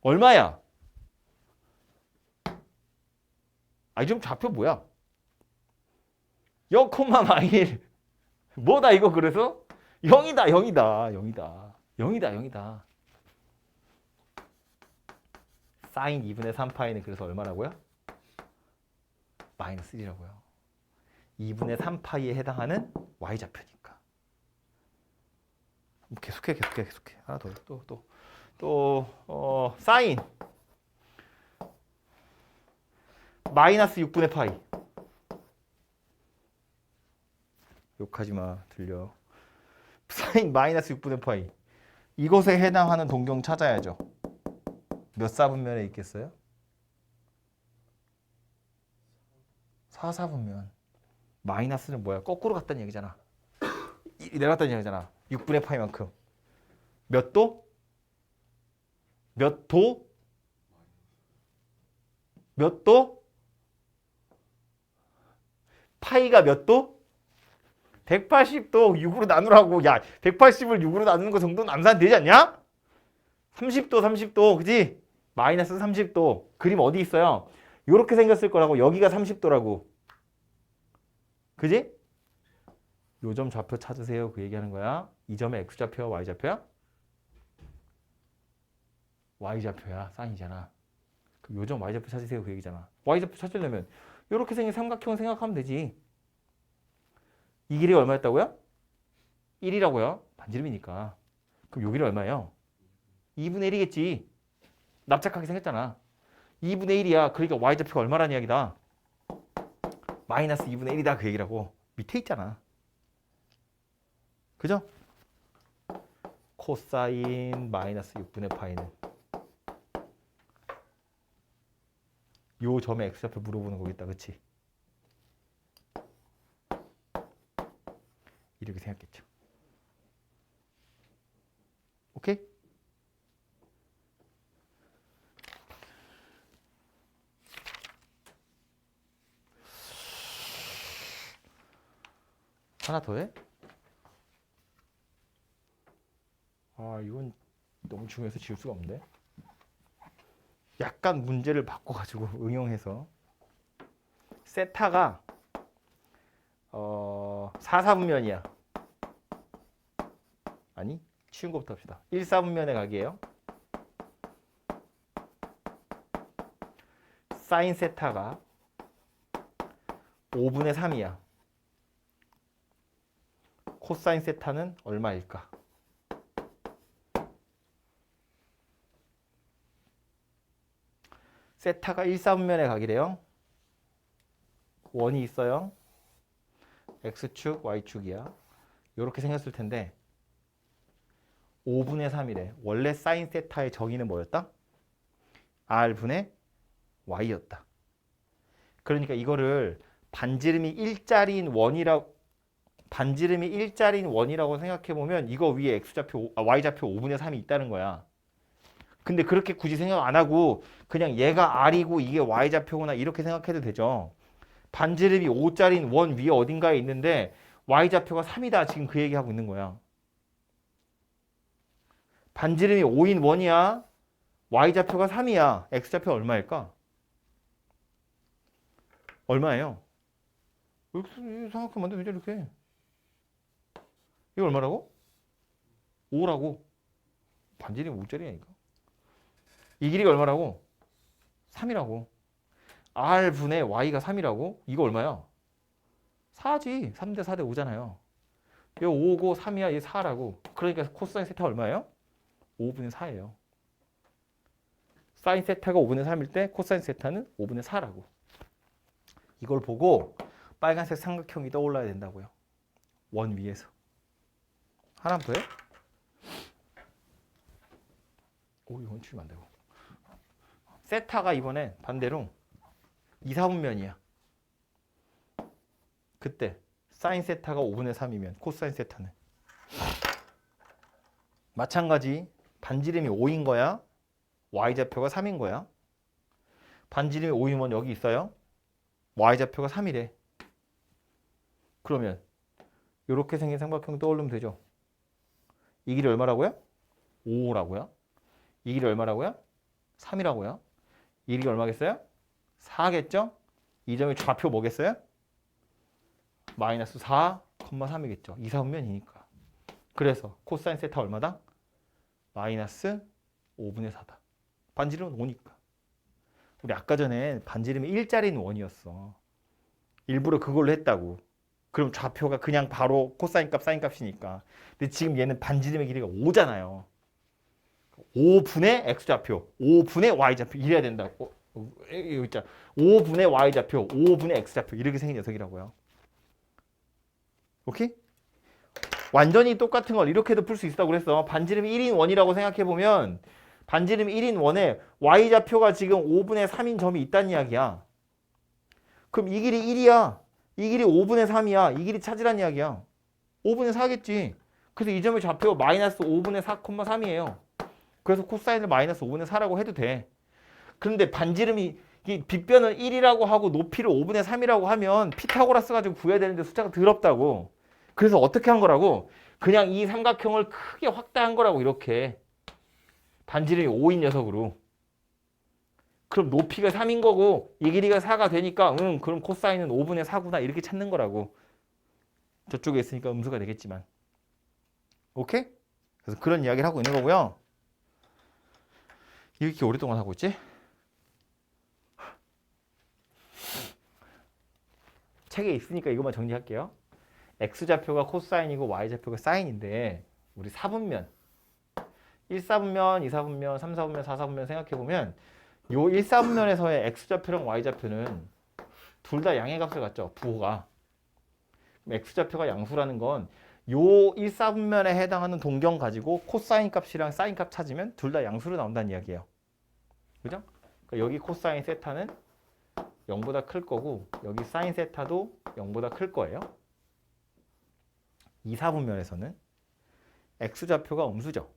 S1: 얼마야? 아니 좀 좌표 뭐야? 0,1. 뭐다 이거 그래서? 0이다 0이다 0이다 0이다 0이다. 사인 2분의 3파이는 그래서 얼마라고요? 마이너스 1이라고요. 2분의 3파이에 해당하는 y좌표니까. 계속해. 하나 더 사인 마이너스 6분의 파이. 욕하지 마. 들려. 사인 마이너스 6분의 파이. 이것에 해당하는 동경 찾아야죠. 몇 사분면에 있겠어요? 4사분면. 마이너스는 뭐야? 거꾸로 갔다는 얘기잖아. 내려갔다는 얘기잖아. 6분의 파이만큼. 몇 도? 몇 도? 몇 도? 파이가 몇 도? 180도 6으로 나누라고. 야, 180을 6으로 나누는 거 정도는 암산 되지 않냐? 30도, 그지? 마이너스 30도. 그림 어디 있어요? 이렇게 생겼을 거라고. 여기가 30도라고. 그지? 요 점 좌표 찾으세요. 그 얘기하는 거야. 이 점의 X좌표야, Y좌표야? Y좌표야. 사인이잖아. 요 점 Y좌표 찾으세요. 그 얘기잖아. Y좌표 찾으려면 이렇게 생긴 삼각형 생각하면 되지. 이 길이가 얼마였다고요? 1이라고요. 반지름이니까. 그럼 요 길이 얼마예요? 2분의 1이겠지. 납작하게 생겼잖아. 2분의 1이야. 그러니까 Y좌표가 얼마라는 이야기다. 마이너스 2분의 1이다. 그 얘기라고. 밑에 있잖아. 그죠? 코사인 마이너스 6분의 파이는 요 점의 X좌표 물어보는 거겠다. 그치? 이렇게 생각했죠. 오케이? 하나 더 해? 아, 이건 너무 중요해서 지울 수가 없는데. 약간 문제를 바꿔가지고 응용해서 세타가 4사분면이야. 아니, 쉬운 것부터 합시다. 1사분면의 각이에요. 사인 세타가 5분의 3이야. 코사인 세타는 얼마일까? 세타가 1사분면의 각이래요. 원이 있어요. X축, Y축이야. 이렇게 생겼을 텐데 5분의 3이래. 원래 사인 세타의 정의는 뭐였다? R분의 Y였다. 그러니까 이거를 반지름이 일자리인 원이라고 생각해보면 이거 위에 X좌표, Y좌표 5분의 3이 있다는 거야. 근데 그렇게 굳이 생각 안 하고 그냥 얘가 R이고 이게 Y좌표구나 이렇게 생각해도 되죠. 반지름이 5짜리인 원 위에 어딘가에 있는데 Y좌표가 3이다. 지금 그 얘기하고 있는 거야. 반지름이 5인 원이야. Y좌표가 3이야. X좌표 얼마일까? 얼마예요? 생각하면 안 돼. 이렇게. 이거 얼마라고? 5라고. 반지름이 5짜리니까. 이 길이가 얼마라고? 3이라고. R분의 Y가 3이라고? 이거 얼마야? 4지. 3대 4대 5잖아요. 얘 5고 3이야. 얘 4라고. 그러니까 코사인 세타 얼마예요? 5분의 4예요. 사인 세타가 5분의 3일 때 코사인 세타는 5분의 4라고. 이걸 보고 빨간색 삼각형이 떠올라야 된다고요. 원 위에서. 하나 더요? 오, 이건 치면 안 되고. 세타가 이번에 반대로 2, 4분면이야. 그때 사인 세타가 5분의 3이면 코사인 세타는 마찬가지 반지름이 5인 거야. y좌표가 3인 거야. 반지름이 5이면 여기 있어요. y좌표가 3이래. 그러면 이렇게 생긴 삼각형 떠올리면 되죠. 이 길이 얼마라고요? 5라고요. 이 길이 얼마라고요? 3이라고요. 이 길이가 얼마겠어요? 4겠죠? 이 점의 좌표 뭐겠어요? 마이너스 4,3이겠죠. 2, 4분면이니까. 그래서 코사인 세타 얼마다? 마이너스 5분의 4다. 반지름은 5니까. 우리 아까 전에 반지름이 1짜리는 원이었어. 일부러 그걸로 했다고. 그럼 좌표가 그냥 바로 코사인 값, 사인 값이니까. 근데 지금 얘는 반지름의 길이가 5잖아요. 5분의 x좌표, 5분의 y좌표 이래야 된다고. 이거 있잖아. 5분의 y좌표, 5분의 x좌표 이렇게 생긴 녀석이라고요. 오케이? 완전히 똑같은 걸 이렇게도 풀 수 있다고 그랬어. 반지름이 1인 원이라고 생각해보면 반지름이 1인 원에 y좌표가 지금 5분의 3인 점이 있다는 이야기야. 그럼 이 길이 1이야. 이 길이 5분의 3이야. 이 길이 찾으란 이야기야. 5분의 4겠지. 그래서 이 점의 좌표가 마이너스 5분의 4,3이에요. 그래서 코사인을 마이너스 5분의 4라고 해도 돼. 그런데 반지름이 빗변을 1이라고 하고 높이를 5분의 3이라고 하면 피타고라스 가지고 구해야 되는데 숫자가 더럽다고. 그래서 어떻게 한 거라고? 그냥 이 삼각형을 크게 확대한 거라고 이렇게. 반지름이 5인 녀석으로. 그럼 높이가 3인 거고 이 길이가 4가 되니까 그럼 코사인은 5분의 4구나 이렇게 찾는 거라고. 저쪽에 있으니까 음수가 되겠지만. 오케이? 그래서 그런 이야기를 하고 있는 거고요. 이렇게 오랫동안 하고 있지? 책에 있으니까 이것만 정리할게요. x좌표가 코사인이고 y좌표가 사인인데 우리 4분면 1, 4분면, 2, 4분면, 3, 4분면, 4, 4분면 생각해보면 요 1, 4분면에서의 x좌표랑 y좌표는 둘 다 양의 값을 갖죠. 부호가. x좌표가 양수라는 건 요 1, 4분면에 해당하는 동경 가지고 코사인 값이랑 사인 값 찾으면 둘 다 양수로 나온다는 이야기예요. 그죠? 그러니까 여기 코사인 세타는 0보다 클 거고 여기 사인 세타도 0보다 클 거예요. 2, 4분면에서는 x좌표가 음수죠.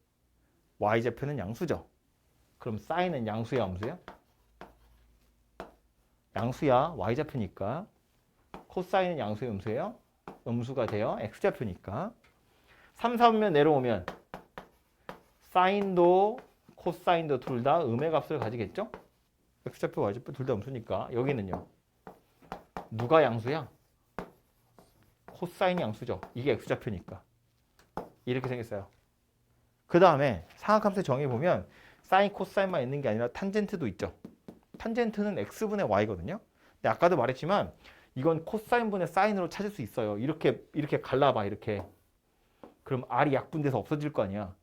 S1: y좌표는 양수죠. 그럼 사인은 양수야, 음수야? 양수야, y좌표니까. 코사인은 양수야, 음수예요? 음수가 돼요. x좌표니까. 3, 4분면 내려오면 사인도 코사인도 둘 다 음의 값을 가지겠죠? x좌표, y좌표 둘 다 음수니까. 여기는요. 누가 양수야? 코사인이 양수죠. 이게 x좌표니까. 이렇게 생겼어요. 그 다음에 상하함수 정의해보면 사인, 코사인만 있는 게 아니라 탄젠트도 있죠. 탄젠트는 x분의 y거든요. 근데 아까도 말했지만 이건 코사인분의 사인으로 찾을 수 있어요. 이렇게 갈라봐. 이렇게. 그럼 r이 약분돼서 없어질 거 아니야.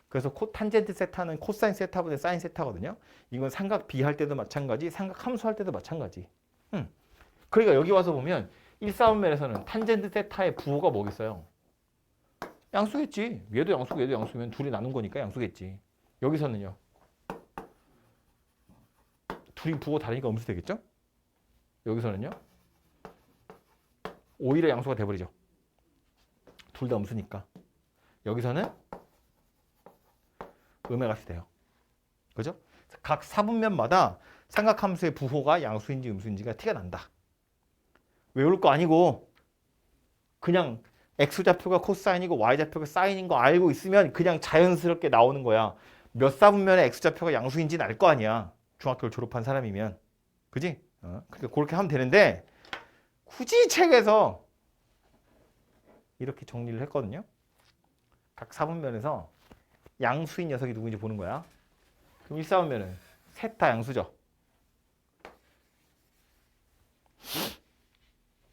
S1: 그래서 탄젠트 세타는 코사인 세타분의 사인 세타거든요. 이건 삼각 비할 때도 마찬가지, 삼각 함수할 때도 마찬가지. 그러니까 여기 와서 보면 1, 4분면에서는 탄젠트 세타의 부호가 뭐겠어요? 양수겠지. 얘도 양수고 얘도 양수면 둘이 나눈 거니까 양수겠지. 여기서는요. 둘이 부호 다르니까 음수 되겠죠? 여기서는요. 오히려 양수가 돼버리죠. 둘 다 음수니까. 여기서는 음의 값이 돼요. 그죠? 각 4분면마다 삼각함수의 부호가 양수인지 음수인지가 티가 난다. 외울 거 아니고 그냥 x좌표가 코사인이고 y좌표가 사인인 거 알고 있으면 그냥 자연스럽게 나오는 거야. 몇 4분면에 x좌표가 양수인지는 알 거 아니야. 중학교를 졸업한 사람이면. 그지? 그러니까 그렇게 하면 되는데 굳이 책에서 이렇게 정리를 했거든요. 각 4분면에서 양수인 녀석이 누구인지 보는 거야. 그럼 1, 4분면은 세타 양수죠.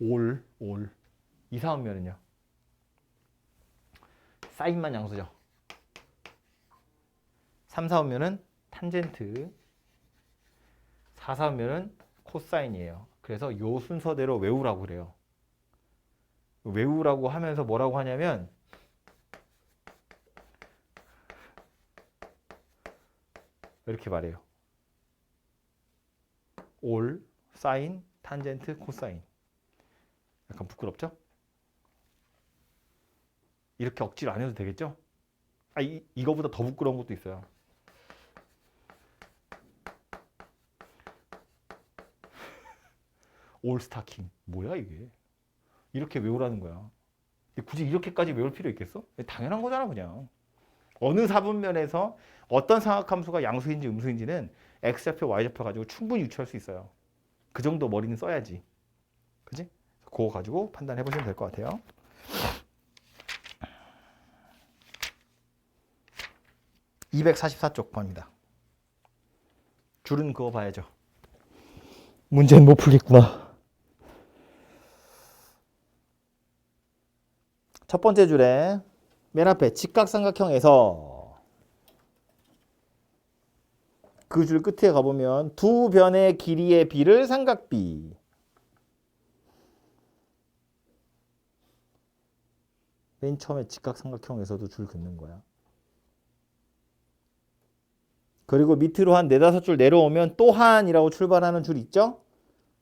S1: 올. 2, 4분면은요. 사인만 양수죠. 3, 4분면은 탄젠트. 4, 4분면은 코사인이에요. 그래서 요 순서대로 외우라고 그래요. 외우라고 하면서 뭐라고 하냐면 이렇게 말해요. 올, 사인, 탄젠트, 코사인. 약간 부끄럽죠? 이렇게 억지로 안 해도 되겠죠? 이거보다 더 부끄러운 것도 있어요. 올 스타킹. 뭐야 이게? 이렇게 외우라는 거야. 굳이 이렇게까지 외울 필요 있겠어? 당연한 거잖아 그냥. 어느 사분면에서 어떤 삼각함수가 양수인지 음수인지는 x좌표, y좌표 가지고 충분히 유추할 수 있어요. 그 정도 머리는 써야지. 그지? 그거 가지고 판단해 보시면 될 것 같아요. 244쪽 봅니다. 줄은 그어 봐야죠. 문제는 못 풀겠구나. 첫 번째 줄에 맨 앞에 직각삼각형에서 그 줄 끝에 가보면 두 변의 길이의 비를 삼각비. 맨 처음에 직각삼각형에서도 줄 긋는 거야. 그리고 밑으로 한 4, 5줄 내려오면 또한이라고 출발하는 줄 있죠?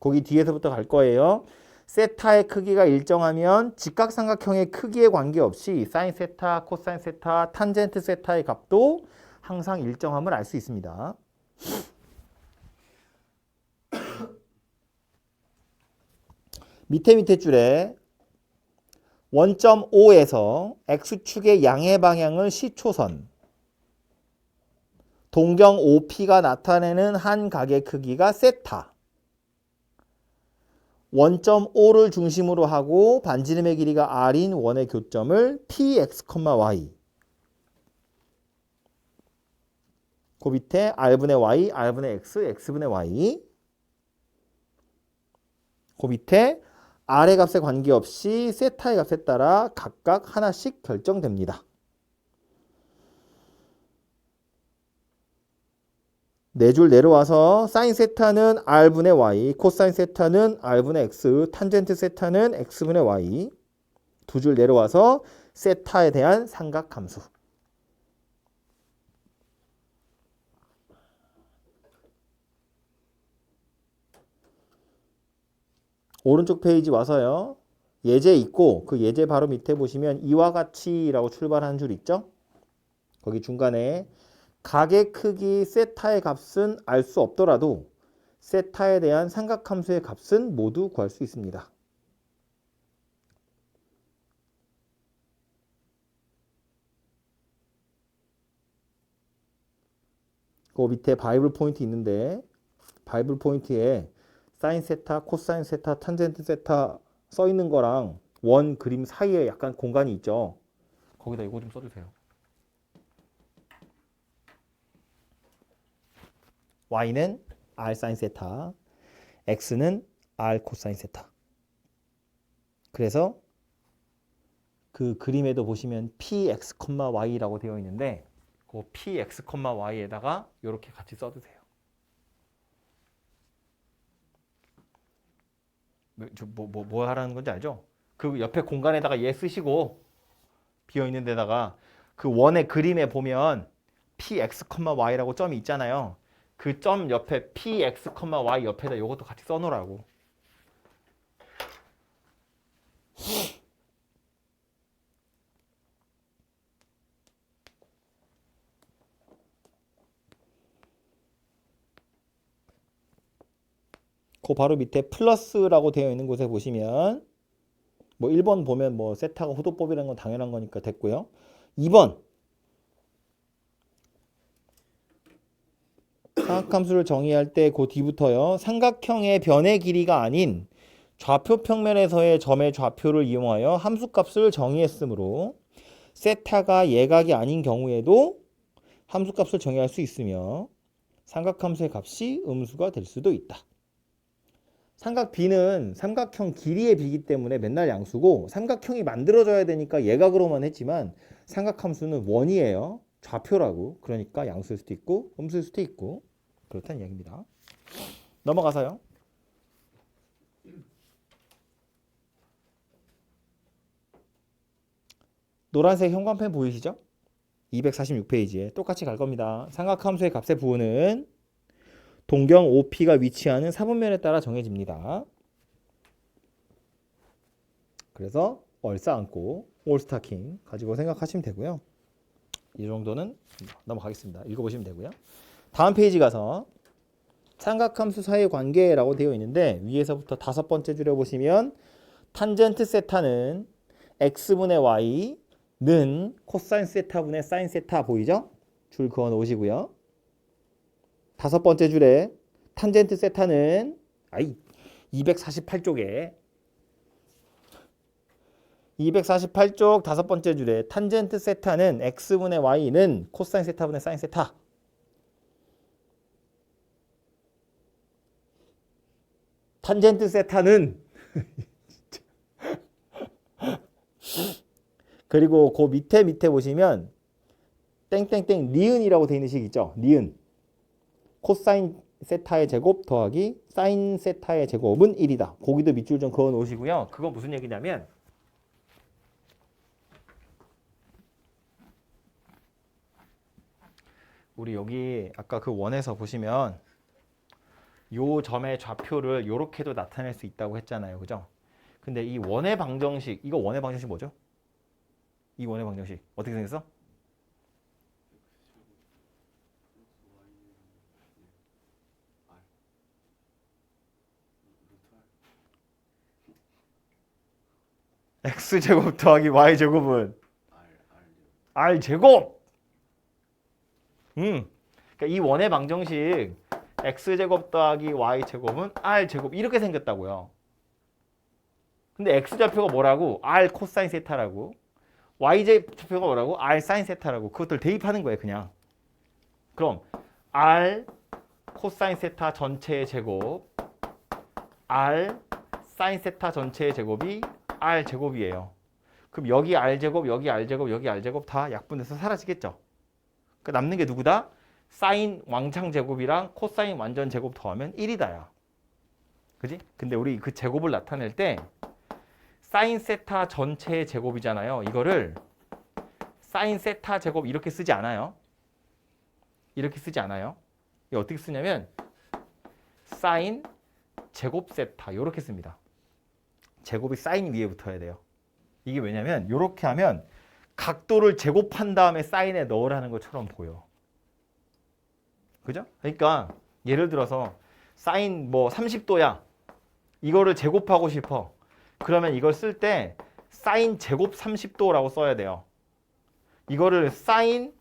S1: 거기 뒤에서부터 갈 거예요. 세타의 크기가 일정하면 직각삼각형의 크기에 관계없이 사인 세타, 코사인 세타, 탄젠트 세타의 값도 항상 일정함을 알 수 있습니다. 밑에 줄에 원점 O에서 X축의 양의 방향을 C초선, 동경 OP가 나타내는 한 각의 크기가 세타, 원점 O를 중심으로 하고 반지름의 길이가 R인 원의 교점을 PX, Y. 그 밑에 R분의 Y, R분의 X, X분의 Y. 그 밑에 R의 값에 관계없이 세타의 값에 따라 각각 하나씩 결정됩니다. 네 줄 내려와서 사인 세타는 R분의 Y, 코사인 세타는 R분의 X, 탄젠트 세타는 X분의 Y. 두 줄 내려와서 세타에 대한 삼각함수. 오른쪽 페이지 와서요. 예제 있고 그 예제 바로 밑에 보시면 이와 같이라고 출발하는 줄 있죠? 거기 중간에 각의 크기 세타의 값은 알 수 없더라도 세타에 대한 삼각함수의 값은 모두 구할 수 있습니다. 그 밑에 바이블 포인트 있는데 바이블 포인트에 사인 세타, 코사인 세타, 탄젠트 세타 써 있는 거랑 원 그림 사이에 약간 공간이 있죠. 거기다 이거 좀 써주세요. y는 r 사인 세타, x는 r 코사인 세타. 그래서 그 그림에도 보시면 px, y라고 되어 있는데 그 px, y에다가 이렇게 같이 써주세요. 뭐 하라는 건지 알죠? 그 옆에 공간에다가 얘 쓰시고 비어 있는 데다가 그 원의 그림에 보면 px, y라고 점이 있잖아요. 그 점 옆에 px, y 옆에다 이것도 같이 써놓으라고. 그 바로 밑에 플러스라고 되어 있는 곳에 보시면 뭐 1번 보면 뭐 세타가 호도법이라는 건 당연한 거니까 됐고요. 2번 삼각함수를 정의할 때 그 뒤부터요. 삼각형의 변의 길이가 아닌 좌표 평면에서의 점의 좌표를 이용하여 함수값을 정의했으므로 세타가 예각이 아닌 경우에도 함수값을 정의할 수 있으며 삼각함수의 값이 음수가 될 수도 있다. 삼각 B는 삼각형 길이의 B이기 때문에 맨날 양수고 삼각형이 만들어져야 되니까 예각으로만 했지만 삼각함수는 원이에요. 좌표라고. 그러니까 양수일 수도 있고 음수일 수도 있고 그렇다는 이야기입니다. 넘어가서요. 노란색 형광펜 보이시죠? 246페이지에 똑같이 갈 겁니다. 삼각함수의 값의 부호는 동경 OP가 위치하는 사분면에 따라 정해집니다. 그래서 얼싸안고 올스타킹 가지고 생각하시면 되고요. 이 정도는 넘어가겠습니다. 읽어보시면 되고요. 다음 페이지 가서 삼각함수 사이의 관계라고 되어 있는데 위에서부터 5번째 줄에 보시면 탄젠트 세타는 x분의 y는 코사인 세타분의 사인 세타 보이죠? 줄 그어 놓으시고요. 5번째 줄에 탄젠트 세타는 248쪽에 248쪽 5번째 줄에 탄젠트 세타는 x분의 y는 코사인 세타분의 사인 세타. 탄젠트 세타는 그리고 그 밑에 보시면 땡땡땡 니은이라고 되어 있는 식 있죠? 니은. 코사인 세타의 제곱 더하기 사인 세타의 제곱은 1이다. 거기도 밑줄 좀 그어 놓으시고요. 그건 무슨 얘기냐면 우리 여기 아까 그 원에서 보시면 요 점의 좌표를 요렇게도 나타낼 수 있다고 했잖아요. 그죠? 근데 이 원의 방정식, 이거 원의 방정식 뭐죠? 이 원의 방정식 어떻게 생겼어? x제곱 더하기 y제곱은 r제곱! 그러니까 이 원의 방정식 x제곱 더하기 y제곱은 r제곱 이렇게 생겼다고요. 근데 x좌표가 뭐라고? r 코사인 세타라고. y좌표가 뭐라고? r 사인 세타라고. 그것들 대입하는 거예요, 그냥. 그럼 r 코사인 세타 전체의 제곱 r 사인 세타 전체의 제곱이 r 제곱이에요. 그럼 여기 r 제곱, 여기 r 제곱, 여기 r 제곱 다 약분돼서 사라지겠죠. 그 남는 게 누구다? 사인 왕창 제곱이랑 코사인 완전 제곱 더하면 1이다야. 그지? 근데 우리 그 제곱을 나타낼 때 사인 세타 전체의 제곱이잖아요. 이거를 사인 세타 제곱 이렇게 쓰지 않아요. 이렇게 쓰지 않아요. 이거 어떻게 쓰냐면 사인 제곱 세타 이렇게 씁니다. 제곱이 사인 위에 붙어야 돼요. 이게 왜냐면 이렇게 하면 각도를 제곱한 다음에 사인에 넣으라는 것처럼 보여. 그죠? 그러니까 예를 들어서 사인 뭐 30도야. 이거를 제곱하고 싶어. 그러면 이걸 쓸 때 사인 제곱 30도라고 써야 돼요. 이거를 사인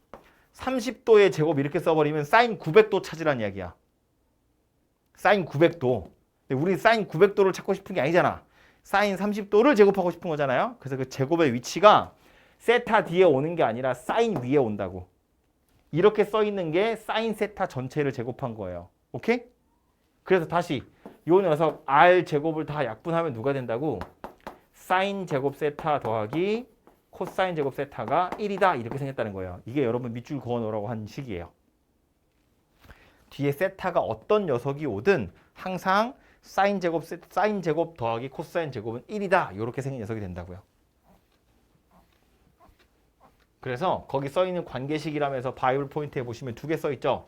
S1: 30도의 제곱 이렇게 써버리면 사인 900도 찾으란 이야기야. 사인 900도. 근데 우리 사인 900도를 찾고 싶은 게 아니잖아. 사인 30도를 제곱하고 싶은 거잖아요. 그래서 그 제곱의 위치가 세타 뒤에 오는 게 아니라 사인 위에 온다고. 이렇게 써 있는 게 사인 세타 전체를 제곱한 거예요. 오케이? 그래서 다시 요 녀석 r 제곱을 다 약분하면 누가 된다고? 사인 제곱 세타 더하기 코사인 제곱 세타가 1이다. 이렇게 생겼다는 거예요. 이게 여러분 밑줄 그어 놓으라고 한 식이에요. 뒤에 세타가 어떤 녀석이 오든 항상 사인 제곱 더하기 코사인 제곱은 1이다. 이렇게 생긴 녀석이 된다고요. 그래서 거기 써 있는 관계식이라면서 바이블 포인트에 보시면 2개 써 있죠.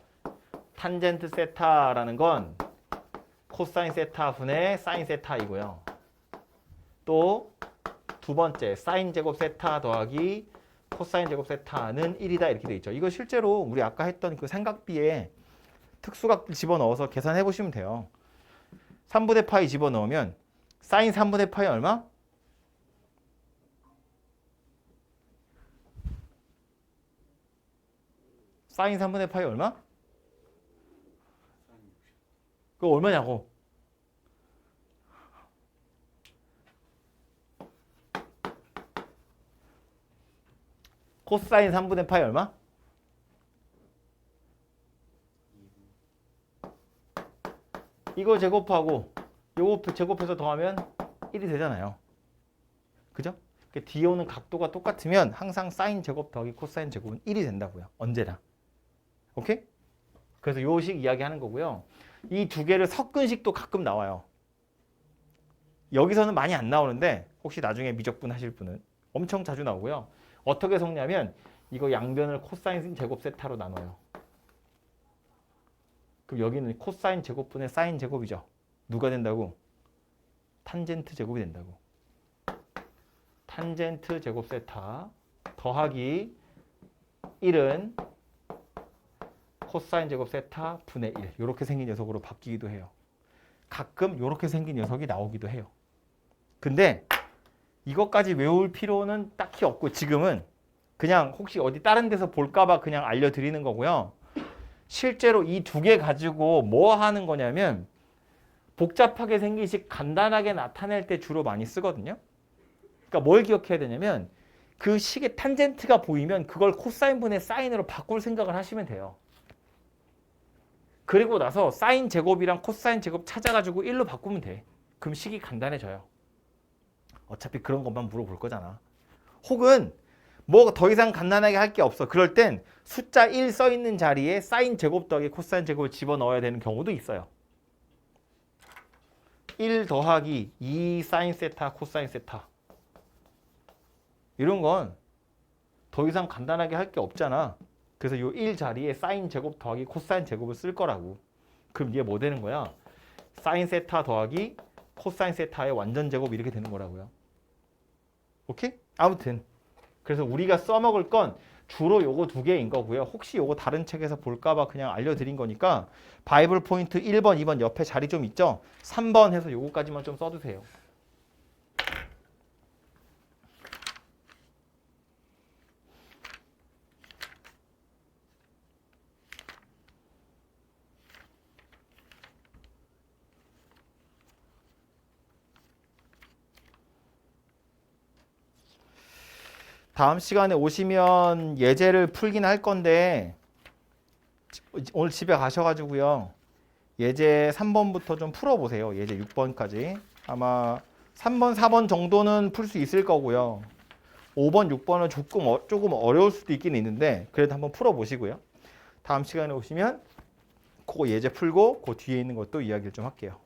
S1: 탄젠트 세타라는 건 코사인 세타 분의 사인 세타이고요. 또 두 번째 사인 제곱 세타 더하기 코사인 제곱 세타는 1이다 이렇게 돼 있죠. 이거 실제로 우리 아까 했던 그 삼각비에 특수각 집어넣어서 계산해 보시면 돼요. 3분의 파이 집어넣으면 사인 3분의 파이 얼마? 사인 3분의 파이 얼마? 그거 얼마냐고? 코사인 3분의 파이 얼마? 이거 제곱하고 요거 제곱해서 더하면 1이 되잖아요. 그죠? 뒤에 오는 각도가 똑같으면 항상 사인 제곱 더하기 코사인 제곱은 1이 된다고요. 언제나. 오케이? 그래서 요 식 이야기하는 거고요. 이 두 개를 섞은 식도 가끔 나와요. 여기서는 많이 안 나오는데 혹시 나중에 미적분 하실 분은 엄청 자주 나오고요. 어떻게 적냐면 이거 양변을 코사인 제곱 세타로 나눠요. 그럼 여기는 코사인 제곱분의 사인 제곱이죠. 누가 된다고? 탄젠트 제곱이 된다고. 탄젠트 제곱 세타 더하기 1은 코사인 제곱 세타 분의 1. 이렇게 생긴 녀석으로 바뀌기도 해요. 가끔 이렇게 생긴 녀석이 나오기도 해요. 근데 이것까지 외울 필요는 딱히 없고 지금은 그냥 혹시 어디 다른 데서 볼까봐 그냥 알려드리는 거고요. 실제로 이 두 개 가지고 뭐 하는 거냐면 복잡하게 생긴 식 간단하게 나타낼 때 주로 많이 쓰거든요. 그러니까 뭘 기억해야 되냐면 그 식의 탄젠트가 보이면 그걸 코사인분의 사인으로 바꿀 생각을 하시면 돼요. 그리고 나서 사인 제곱이랑 코사인 제곱 찾아가지고 1로 바꾸면 돼. 그럼 식이 간단해져요. 어차피 그런 것만 물어볼 거잖아. 혹은 뭐 더 이상 간단하게 할 게 없어. 그럴 땐 숫자 1 써 있는 자리에 사인 제곱 더하기 코사인 제곱을 집어넣어야 되는 경우도 있어요. 1 더하기 2 사인 세타 코사인 세타. 이런 건 더 이상 간단하게 할 게 없잖아. 그래서 이 1 자리에 사인 제곱 더하기 코사인 제곱을 쓸 거라고. 그럼 이게 뭐 되는 거야? 사인 세타 더하기 코사인 세타의 완전 제곱 이렇게 되는 거라고요. 오케이? 아무튼 그래서 우리가 써먹을 건 주로 요거 두 개인 거고요. 혹시 요거 다른 책에서 볼까봐 그냥 알려드린 거니까 바이블 포인트 1번, 2번 옆에 자리 좀 있죠? 3번 해서 요거까지만 좀 써두세요. 다음 시간에 오시면 예제를 풀긴 할 건데 오늘 집에 가셔가지고요. 예제 3번부터 좀 풀어보세요. 예제 6번까지. 아마 3번, 4번 정도는 풀 수 있을 거고요. 5번, 6번은 조금 어려울 수도 있긴 있는데 그래도 한번 풀어보시고요. 다음 시간에 오시면 그거 예제 풀고 그 뒤에 있는 것도 이야기를 좀 할게요.